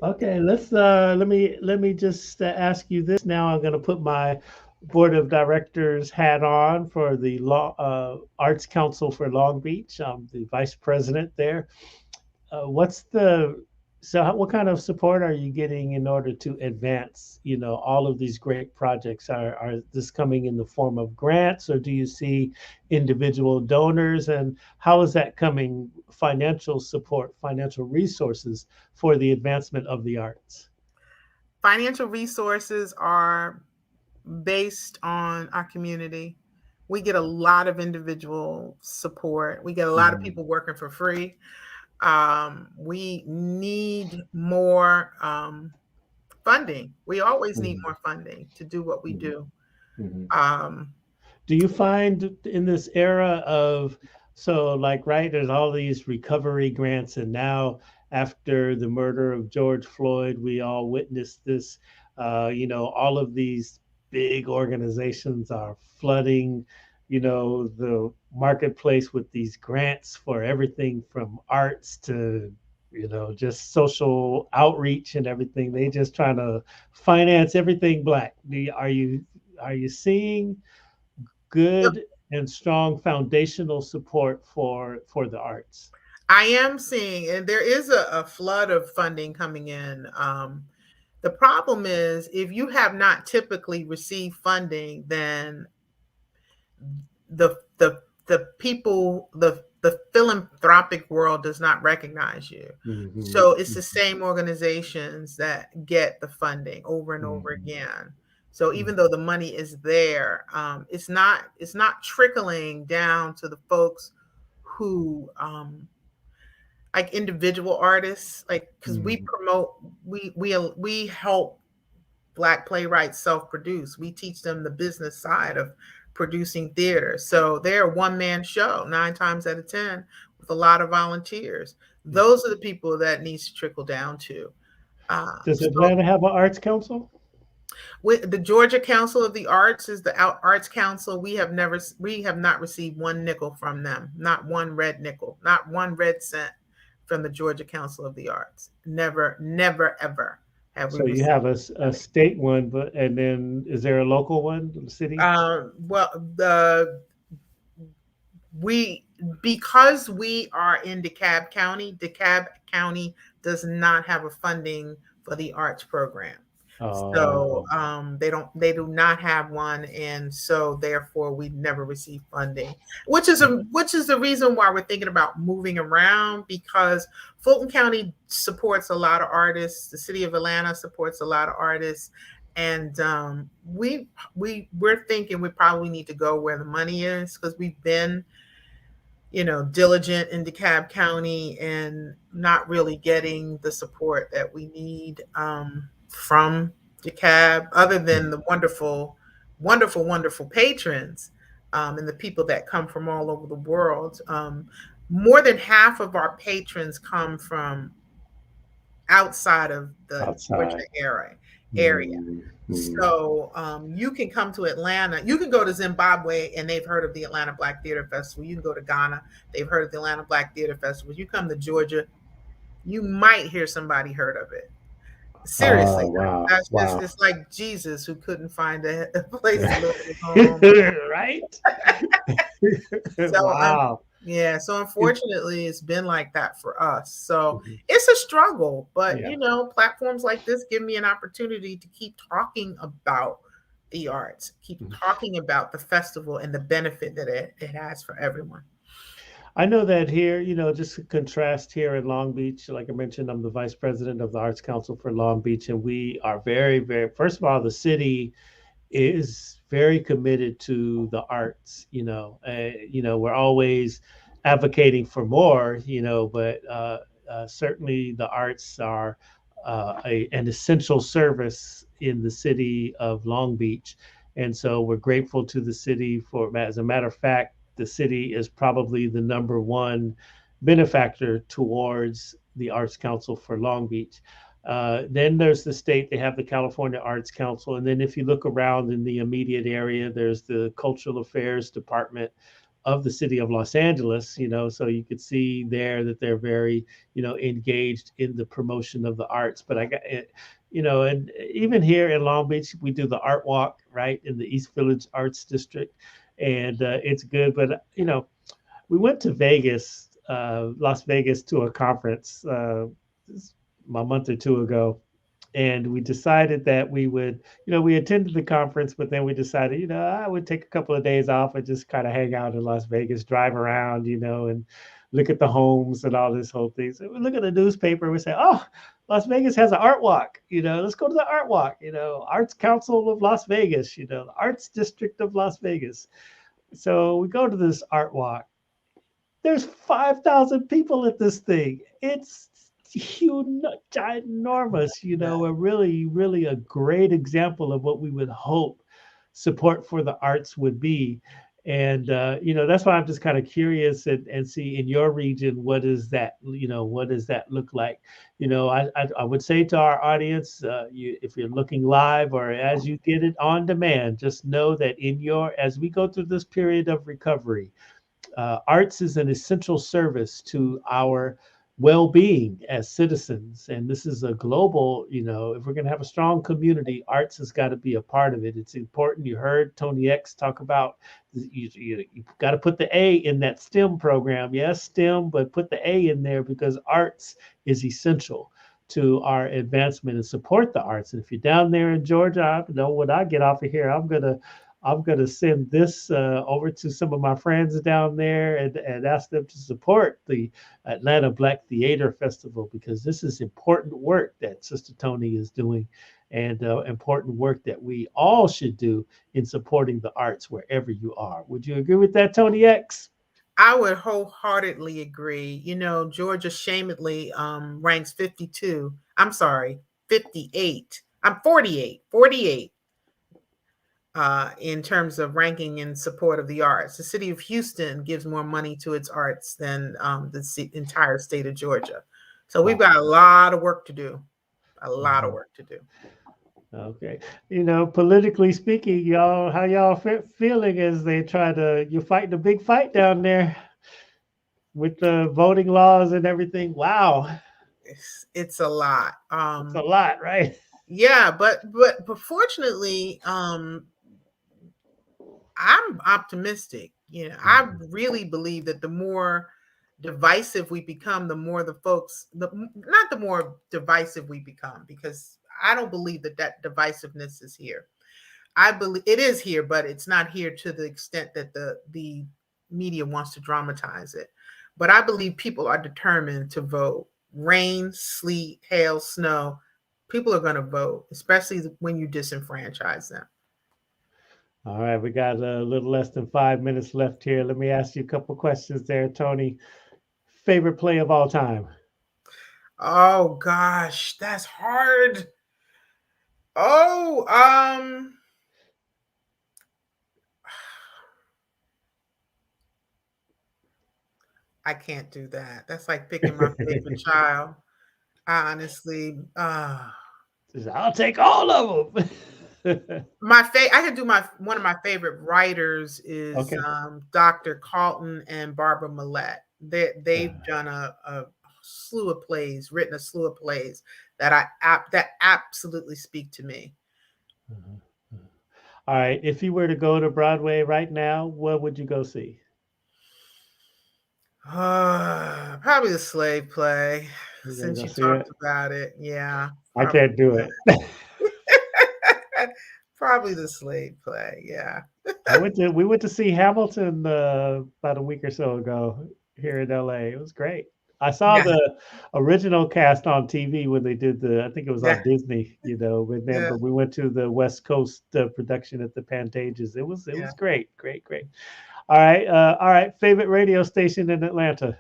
Speaker 1: Okay, let's let me just ask you this now. I'm going to put my board of directors hat on for the law Arts Council for Long Beach. I'm the vice president there. What's the what kind of support are you getting in order to advance, all of these great projects? Are this coming in the form of grants, or do you see individual donors, and how is that coming, financial support, financial resources for the advancement of the arts?
Speaker 2: Financial resources are based on our community. We get a lot of individual support. We get a lot of
Speaker 1: Mhm.
Speaker 2: people working for free. We need more funding. We always need
Speaker 1: Mhm.
Speaker 2: more funding to do what we
Speaker 1: Mhm.
Speaker 2: do.
Speaker 1: Mhm.
Speaker 2: Um,
Speaker 1: Do you find in this era of, so like, right, there's all these recovery grants, and now after the murder of George Floyd, we all witnessed this. All of these big organizations are flooding, the marketplace with these grants for everything from arts to, just social outreach and everything. They just trying to finance everything black. Are you seeing good and strong foundational support for the arts?
Speaker 2: I am seeing, and there is a flood of funding coming in. The problem is, if you have not typically received funding, then the people, the philanthropic world does not recognize you.
Speaker 1: Hmm.
Speaker 2: So it's the same organizations that get the funding over and over
Speaker 1: Hmm.
Speaker 2: again. So even though the money is there, it's not trickling down to the folks who like individual artists, like, because we
Speaker 1: Hmm.
Speaker 2: promote, we help Black playwrights self-produce. We teach them the business side of producing theater. So they're a one-man show 9 times out of 10 with a lot of volunteers. Those are the people that needs to trickle down to.
Speaker 1: Does
Speaker 2: So
Speaker 1: Atlanta have an arts council?
Speaker 2: with the Georgia Council of the Arts is the Arts Council. We have not received one nickel from them, not one red nickel, not one red cent from the Georgia Council of the Arts. Never, never, ever have we
Speaker 1: So you
Speaker 2: received
Speaker 1: have a
Speaker 2: money.
Speaker 1: state one, but and then is there a local one, the city?
Speaker 2: Well, the we because we are in DeKalb County does not have a funding for the arts program. So
Speaker 1: Oh.
Speaker 2: they do not have one, and so therefore we never receive funding, which is the reason why we're thinking about moving around, because Fulton County supports a lot of artists, the city of Atlanta supports a lot of artists, and we're thinking we probably need to go where the money is, because we've been diligent in DeKalb County and not really getting the support that we need from DeKalb, other than the wonderful, wonderful, wonderful patrons and the people that come from all over the world. More than half of our patrons come from outside of the Georgia
Speaker 1: Outside.
Speaker 2: area.
Speaker 1: Mm-hmm.
Speaker 2: So you can come to Atlanta. You can go to Zimbabwe and they've heard of the Atlanta Black Theater Festival. You can go to Ghana. They've heard of the Atlanta Black Theater Festival. You come to Georgia, you might hear somebody heard of it. Seriously,
Speaker 1: Oh, wow.
Speaker 2: that's just,
Speaker 1: Wow.
Speaker 2: it's like Jesus who couldn't find a place to live at his home.
Speaker 1: Right?
Speaker 2: So
Speaker 1: Wow.
Speaker 2: yeah, so
Speaker 1: It-
Speaker 2: unfortunately it's been like that for us. So
Speaker 1: Mhm.
Speaker 2: it's a struggle, but
Speaker 1: Yeah.
Speaker 2: platforms like this give me an opportunity to keep talking about the arts, keep
Speaker 1: Mhm.
Speaker 2: talking about the festival and the benefit that it has for everyone.
Speaker 1: I know that here, just to contrast here in Long Beach, like I mentioned, I'm the vice president of the Arts Council for Long Beach, and we are very, very, first of all, the city is very committed to the arts. We're always advocating for more, but certainly the arts are an essential service in the city of Long Beach. And so we're grateful to the city for, as a matter of fact, the city is probably the number one benefactor towards the Arts Council for Long Beach. Then there's the state, they have the California Arts Council. And then if you look around in the immediate area, there's the Cultural Affairs Department of the city of Los Angeles, so you could see there that they're very, engaged in the promotion of the arts. But I got it, and even here in Long Beach, we do the art walk, right, in the East Village Arts District. And it's good. But, we went to Vegas, Las Vegas, to a conference a month or two ago, and we decided that we would, we attended the conference, but then we decided, I would take a couple of days off and just kind of hang out in Las Vegas, drive around, and look at the homes and all this whole thing. So we look at the newspaper, we say, oh, Las Vegas has an art walk, let's go to the art walk, Arts Council of Las Vegas, the Arts District of Las Vegas. So we go to this art walk. There's 5,000 people at this thing. It's huge, ginormous, a really, really a great example of what we would hope support for the arts would be. And, that's why I'm just kind of curious and see in your region, what is that, what does that look like? I would say to our audience, if you're looking live or as you get it on demand, just know that as we go through this period of recovery, arts is an essential service to our well-being as citizens, and this is a global, if we're going to have a strong community, arts has got to be a part of it. It's important. You heard Toni X talk about you got to put the A in that STEM program. Yes, STEM, but put the A in there, because arts is essential to our advancement, and support the arts. And if you're down there in Georgia, I know when I get off of here, I'm gonna send this over to some of my friends down there, and ask them to support the Atlanta Black Theater Festival, because this is important work that Sister Toni is doing, and important work that we all should do in supporting the arts wherever you are. Would you agree with that, Toni X?
Speaker 2: I would wholeheartedly agree. Georgia shamedly ranks 52. I'm sorry, 58. I'm 48. 48 in terms of ranking in support of the arts. The city of Houston gives more money to its arts than the entire state of Georgia. So we've
Speaker 1: Wow.
Speaker 2: got a lot of work to do. A lot of
Speaker 1: Mhm.
Speaker 2: work to do.
Speaker 1: Okay. Politically speaking, y'all, how y'all feeling as they try to, you fight the big fight down there with the voting laws and everything? Wow.
Speaker 2: It's a lot.
Speaker 1: It's a lot, right?
Speaker 2: Yeah, but fortunately, I'm optimistic. I
Speaker 1: Mhm.
Speaker 2: really believe that the more divisive we become, the more the folks, not the more divisive we become, because I don't believe that divisiveness is here. I believe it is here, but it's not here to the extent that the media wants to dramatize it. But I believe people are determined to vote. Rain, sleet, hail, snow. People are going to vote, especially when you disenfranchise them.
Speaker 1: All right, we got a little less than 5 minutes left here. Let me ask you a couple questions there, Toni. Favorite play of all time?
Speaker 2: Oh gosh, that's hard. Oh, I can't do that. That's like picking my favorite child. Honestly,
Speaker 1: I'll take all of them.
Speaker 2: I could do my one of my favorite writers is
Speaker 1: Okay.
Speaker 2: Dr. Carlton and Barbara Millette. They've done a slew of plays, written a slew of plays that that absolutely speak to me.
Speaker 1: Mhm, mhm. All right. If you were to go to Broadway right now, what would you go see?
Speaker 2: Probably the slave play.
Speaker 1: You're gonna
Speaker 2: Since
Speaker 1: go
Speaker 2: you
Speaker 1: see
Speaker 2: talked
Speaker 1: it?
Speaker 2: about it, yeah,
Speaker 1: I
Speaker 2: probably
Speaker 1: can't do it.
Speaker 2: that. Probably the slave play. Yeah,
Speaker 1: We went to see Hamilton about a week or so ago here in LA. It was great. I saw
Speaker 2: yeah,
Speaker 1: the original cast on TV when they did I think it was
Speaker 2: yeah,
Speaker 1: on Disney,
Speaker 2: yeah,
Speaker 1: but we went to the West Coast production at the Pantages. It
Speaker 2: yeah.
Speaker 1: was great, great, great. All right. Favorite radio station in Atlanta?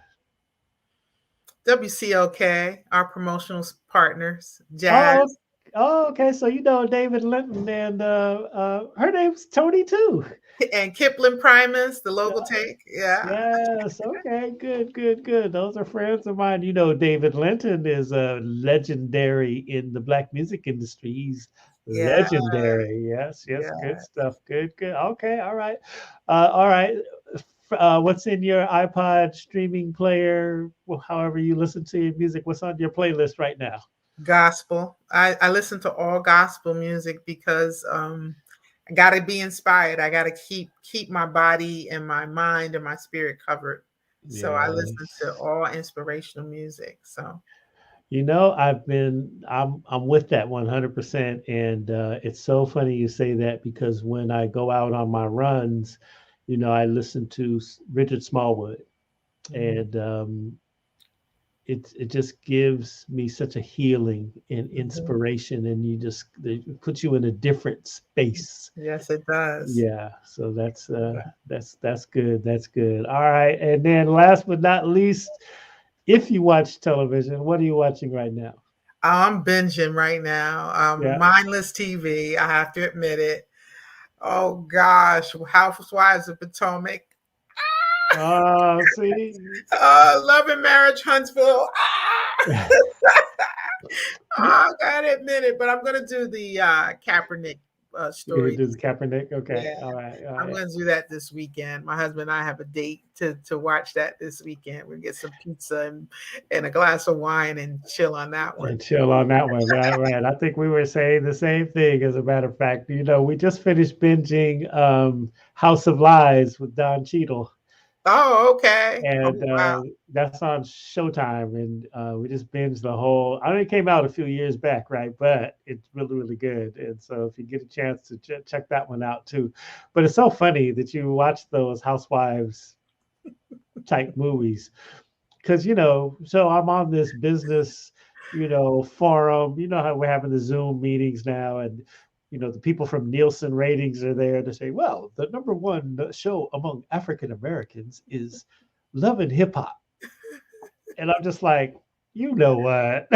Speaker 2: WCOK, our promotional partners,
Speaker 1: Oh,
Speaker 2: Jazz,
Speaker 1: oh, okay. So you know David Linton and her name's Tony too.
Speaker 2: and Kipling Primus, the local take. Yeah,
Speaker 1: Yes. Okay. Good. Good. Good. Those are friends of mine. You know, David Linton is legendary in the black music industry. He's
Speaker 2: yeah,
Speaker 1: legendary. Yes. Yes.
Speaker 2: yeah.
Speaker 1: Good stuff. Good. Good. Okay. All right. All right. What's in your iPod streaming player? However you listen to your music. What's on your playlist right now?
Speaker 2: Gospel. I listen to all gospel music because I gotta be inspired. I gotta keep my body and my mind and my spirit covered. So I listen to
Speaker 1: Yes.
Speaker 2: all inspirational music. So
Speaker 1: You know, I'm with that 100%, and it's so funny you say that because when I go out on my runs, I listen to Richard Smallwood,
Speaker 2: mhm,
Speaker 1: and it just gives me such a healing and
Speaker 2: mhm.
Speaker 1: inspiration, and it puts you in a different space.
Speaker 2: Yes, it does.
Speaker 1: Yeah, so that's good. That's good. All right, and then last but not least, if you watch television, what are you watching right now?
Speaker 2: I'm binging right now.
Speaker 1: Yeah.
Speaker 2: Mindless TV. I have to admit it. Oh gosh, Housewives of Potomac.
Speaker 1: See,
Speaker 2: Love and Marriage Huntsville. I gotta admit it, but I'm gonna do the Kaepernick
Speaker 1: you're gonna
Speaker 2: story.
Speaker 1: do the Kaepernick? Okay,
Speaker 2: Yeah,
Speaker 1: all right, all
Speaker 2: I'm
Speaker 1: right.
Speaker 2: gonna do that this weekend. My husband and I have a date to watch that this weekend. We get some pizza and a glass of wine and chill on that one.
Speaker 1: And chill on that one, right? Right. I think we were saying the same thing. As a matter of fact, we just finished binging House of Lies with Don Cheadle,
Speaker 2: Oh, okay. Oh,
Speaker 1: and
Speaker 2: wow.
Speaker 1: that's on Showtime, and we just binged the whole. I know it came out a few years back, right? But it's really, really good. And so, if you get a chance to check that one out too, but it's so funny that you watch those housewives type movies because so I'm on this business forum. You know how we're having the Zoom meetings now, and the people from Nielsen ratings are there to say, well, the number one show among African Americans is Love and Hip Hop, and I'm just like, you know what?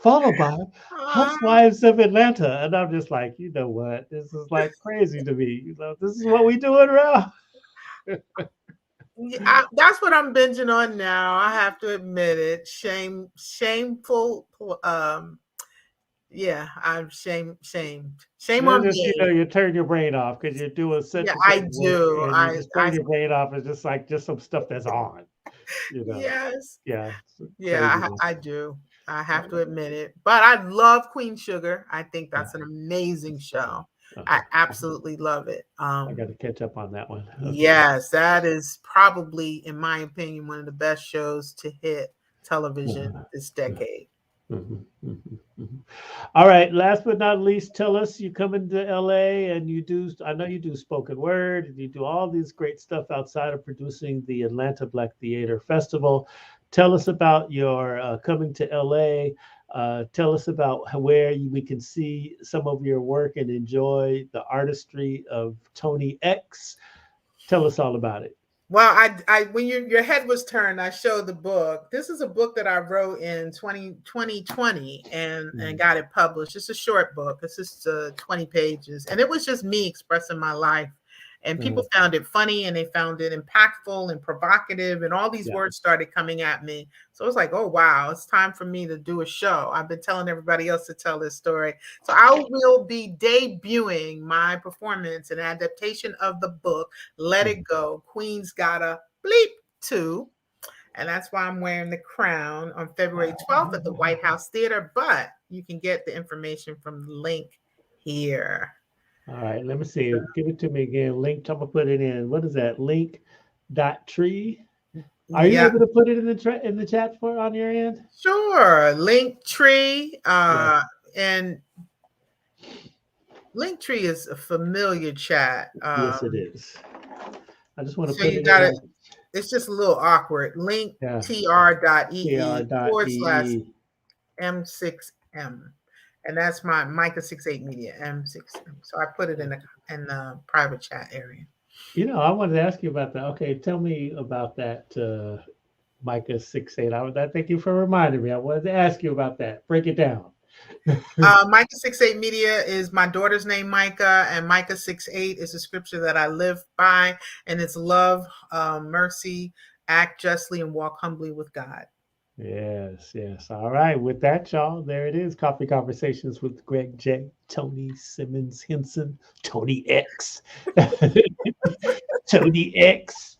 Speaker 1: Followed by
Speaker 2: Ah,
Speaker 1: Housewives of Atlanta, and I'm just like, you know what? This is like crazy to me. This is what we doing around.
Speaker 2: yeah, that's what I'm binging on now. I have to admit it. Shameful. Yeah, I'm shamed. Shame
Speaker 1: It's
Speaker 2: on
Speaker 1: just,
Speaker 2: me.
Speaker 1: you turn your brain off because you're doing such
Speaker 2: Yeah,
Speaker 1: and
Speaker 2: I
Speaker 1: such work,
Speaker 2: do.
Speaker 1: and you just turn your brain off. It's just like just some stuff that's on, you know.
Speaker 2: Yes.
Speaker 1: Yeah, it's
Speaker 2: Yeah,
Speaker 1: craziness.
Speaker 2: I do. I have to
Speaker 1: Uh,
Speaker 2: admit it. But I love Queen Sugar. I think
Speaker 1: yeah,
Speaker 2: that's an amazing
Speaker 1: yeah.
Speaker 2: show. I
Speaker 1: Uh-huh, uh-huh.
Speaker 2: absolutely love it.
Speaker 1: I got to catch up on that one. Okay.
Speaker 2: Yes, that is probably, in my opinion, one of the best shows to hit television
Speaker 1: Uh-huh,
Speaker 2: this
Speaker 1: yeah.
Speaker 2: decade.
Speaker 1: Mhm, mhm, mhm. All right. Last but not least, tell us you come into LA and you do. I know you do spoken word and you do all these great stuff outside of producing the Atlanta Black Theater Festival. Tell us about your coming to LA. Tell us about where we can see some of your work and enjoy the artistry of Toni X. Tell us all about it.
Speaker 2: Well, when your head was turned, I showed the book. This is a book that I wrote in 2020 and
Speaker 1: Mm,
Speaker 2: got it published. It's a short book. It's just 20 pages. And it was just me expressing my life and people found it funny and they found it impactful and provocative, and all these
Speaker 1: Yeah.
Speaker 2: words started coming at me. So it was like, oh wow, it's time for me to do a show. I've been telling everybody else to tell this story. So I will be debuting my performance and adaptation of the book Let It Go, Queen's Gotta Bleep 2. And that's why I'm wearing the crown on February 12th at the White House Theater. But you can get the information from the link here.
Speaker 1: All right, let me see. Give it to me again. Link. I'm gonna put it in. What is that? Link dot tree. Are you
Speaker 2: Yeah,
Speaker 1: able to put it in the chat for on your end?
Speaker 2: sure. Linktree.
Speaker 1: Yeah.
Speaker 2: And Linktree is a familiar chat.
Speaker 1: Yes, it is. I just want to
Speaker 2: So
Speaker 1: put
Speaker 2: you
Speaker 1: it in
Speaker 2: got it.
Speaker 1: our
Speaker 2: It's just a little awkward.
Speaker 1: yeah.
Speaker 2: linktr.ee forward slash
Speaker 1: tr.ee.
Speaker 2: M6M. And that's my Micah 68 Media M6M. So I put it in the private chat area.
Speaker 1: I wanted to ask you about that. Okay, tell me about that Micah 68. I thank you for reminding me. I wanted to ask you about that. Break it down.
Speaker 2: Micah 68 Media is my daughter's name, Micah, and Micah 68 is a scripture that I live by, and it's love, mercy, act justly, and walk humbly with God.
Speaker 1: Yes, yes. All right. With that, y'all, there it is. Coffee Conversations with Greg J, Toni Simmons Henson, Toni X. Toni X.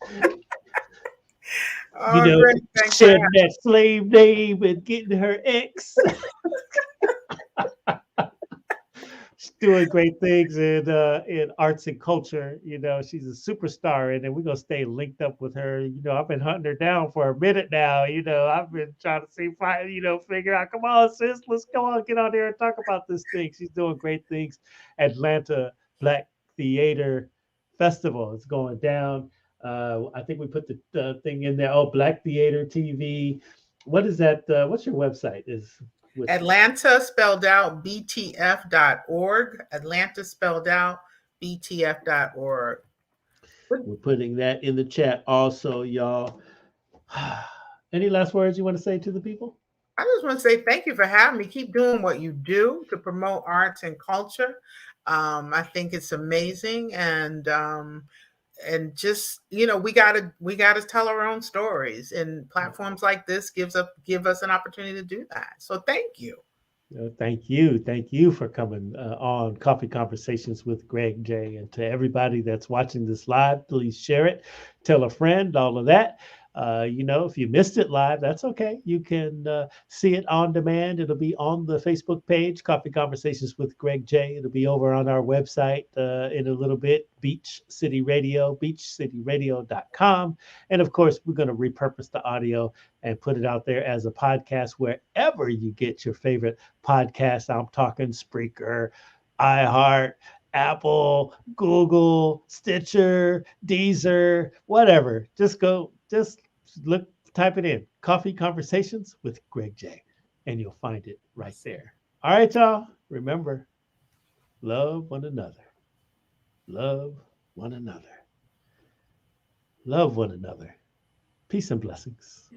Speaker 2: Oh, great. Thanks for
Speaker 1: Shedding that slave name and getting her ex. She's doing great things in arts and culture. She's a superstar, and then we're gonna stay linked up with her. I've been hunting her down for a minute now. I've been trying to see, figure out. Come on, sis, let's go on, get on there and talk about this thing. She's doing great things. Atlanta Black Theater Festival is going down. I think we put the thing in there. Oh, Black Theater TV. What is that? What's your website? Is with
Speaker 2: Atlanta spelled out btf.org. Atlanta spelled out btf.org.
Speaker 1: We're putting that in the chat also, y'all. Any last words you want to say to the people?
Speaker 2: I just want to say thank you for having me. Keep doing what you do to promote arts and culture. I think it's amazing, and just we gotta tell our own stories, and platforms like this give us an opportunity to do that. So thank you.
Speaker 1: Thank you for coming on Coffee Conversations with Greg J. And to everybody that's watching this live, please share it, tell a friend, all of that. If you missed it live, that's okay. You can see it on demand. It'll be on the Facebook page, Coffee Conversations with Greg J. It'll be over on our website in a little bit, Beach City Radio, beachcityradio.com. And of course, we're going to repurpose the audio and put it out there as a podcast wherever you get your favorite podcast. I'm talking Spreaker, iHeart, Apple, Google, Stitcher, Deezer, whatever. Just look, type it in, Coffee Conversations with Greg J, and you'll find it right there. All right, y'all. Remember, love one another. Love one another. Love one another. Peace and blessings.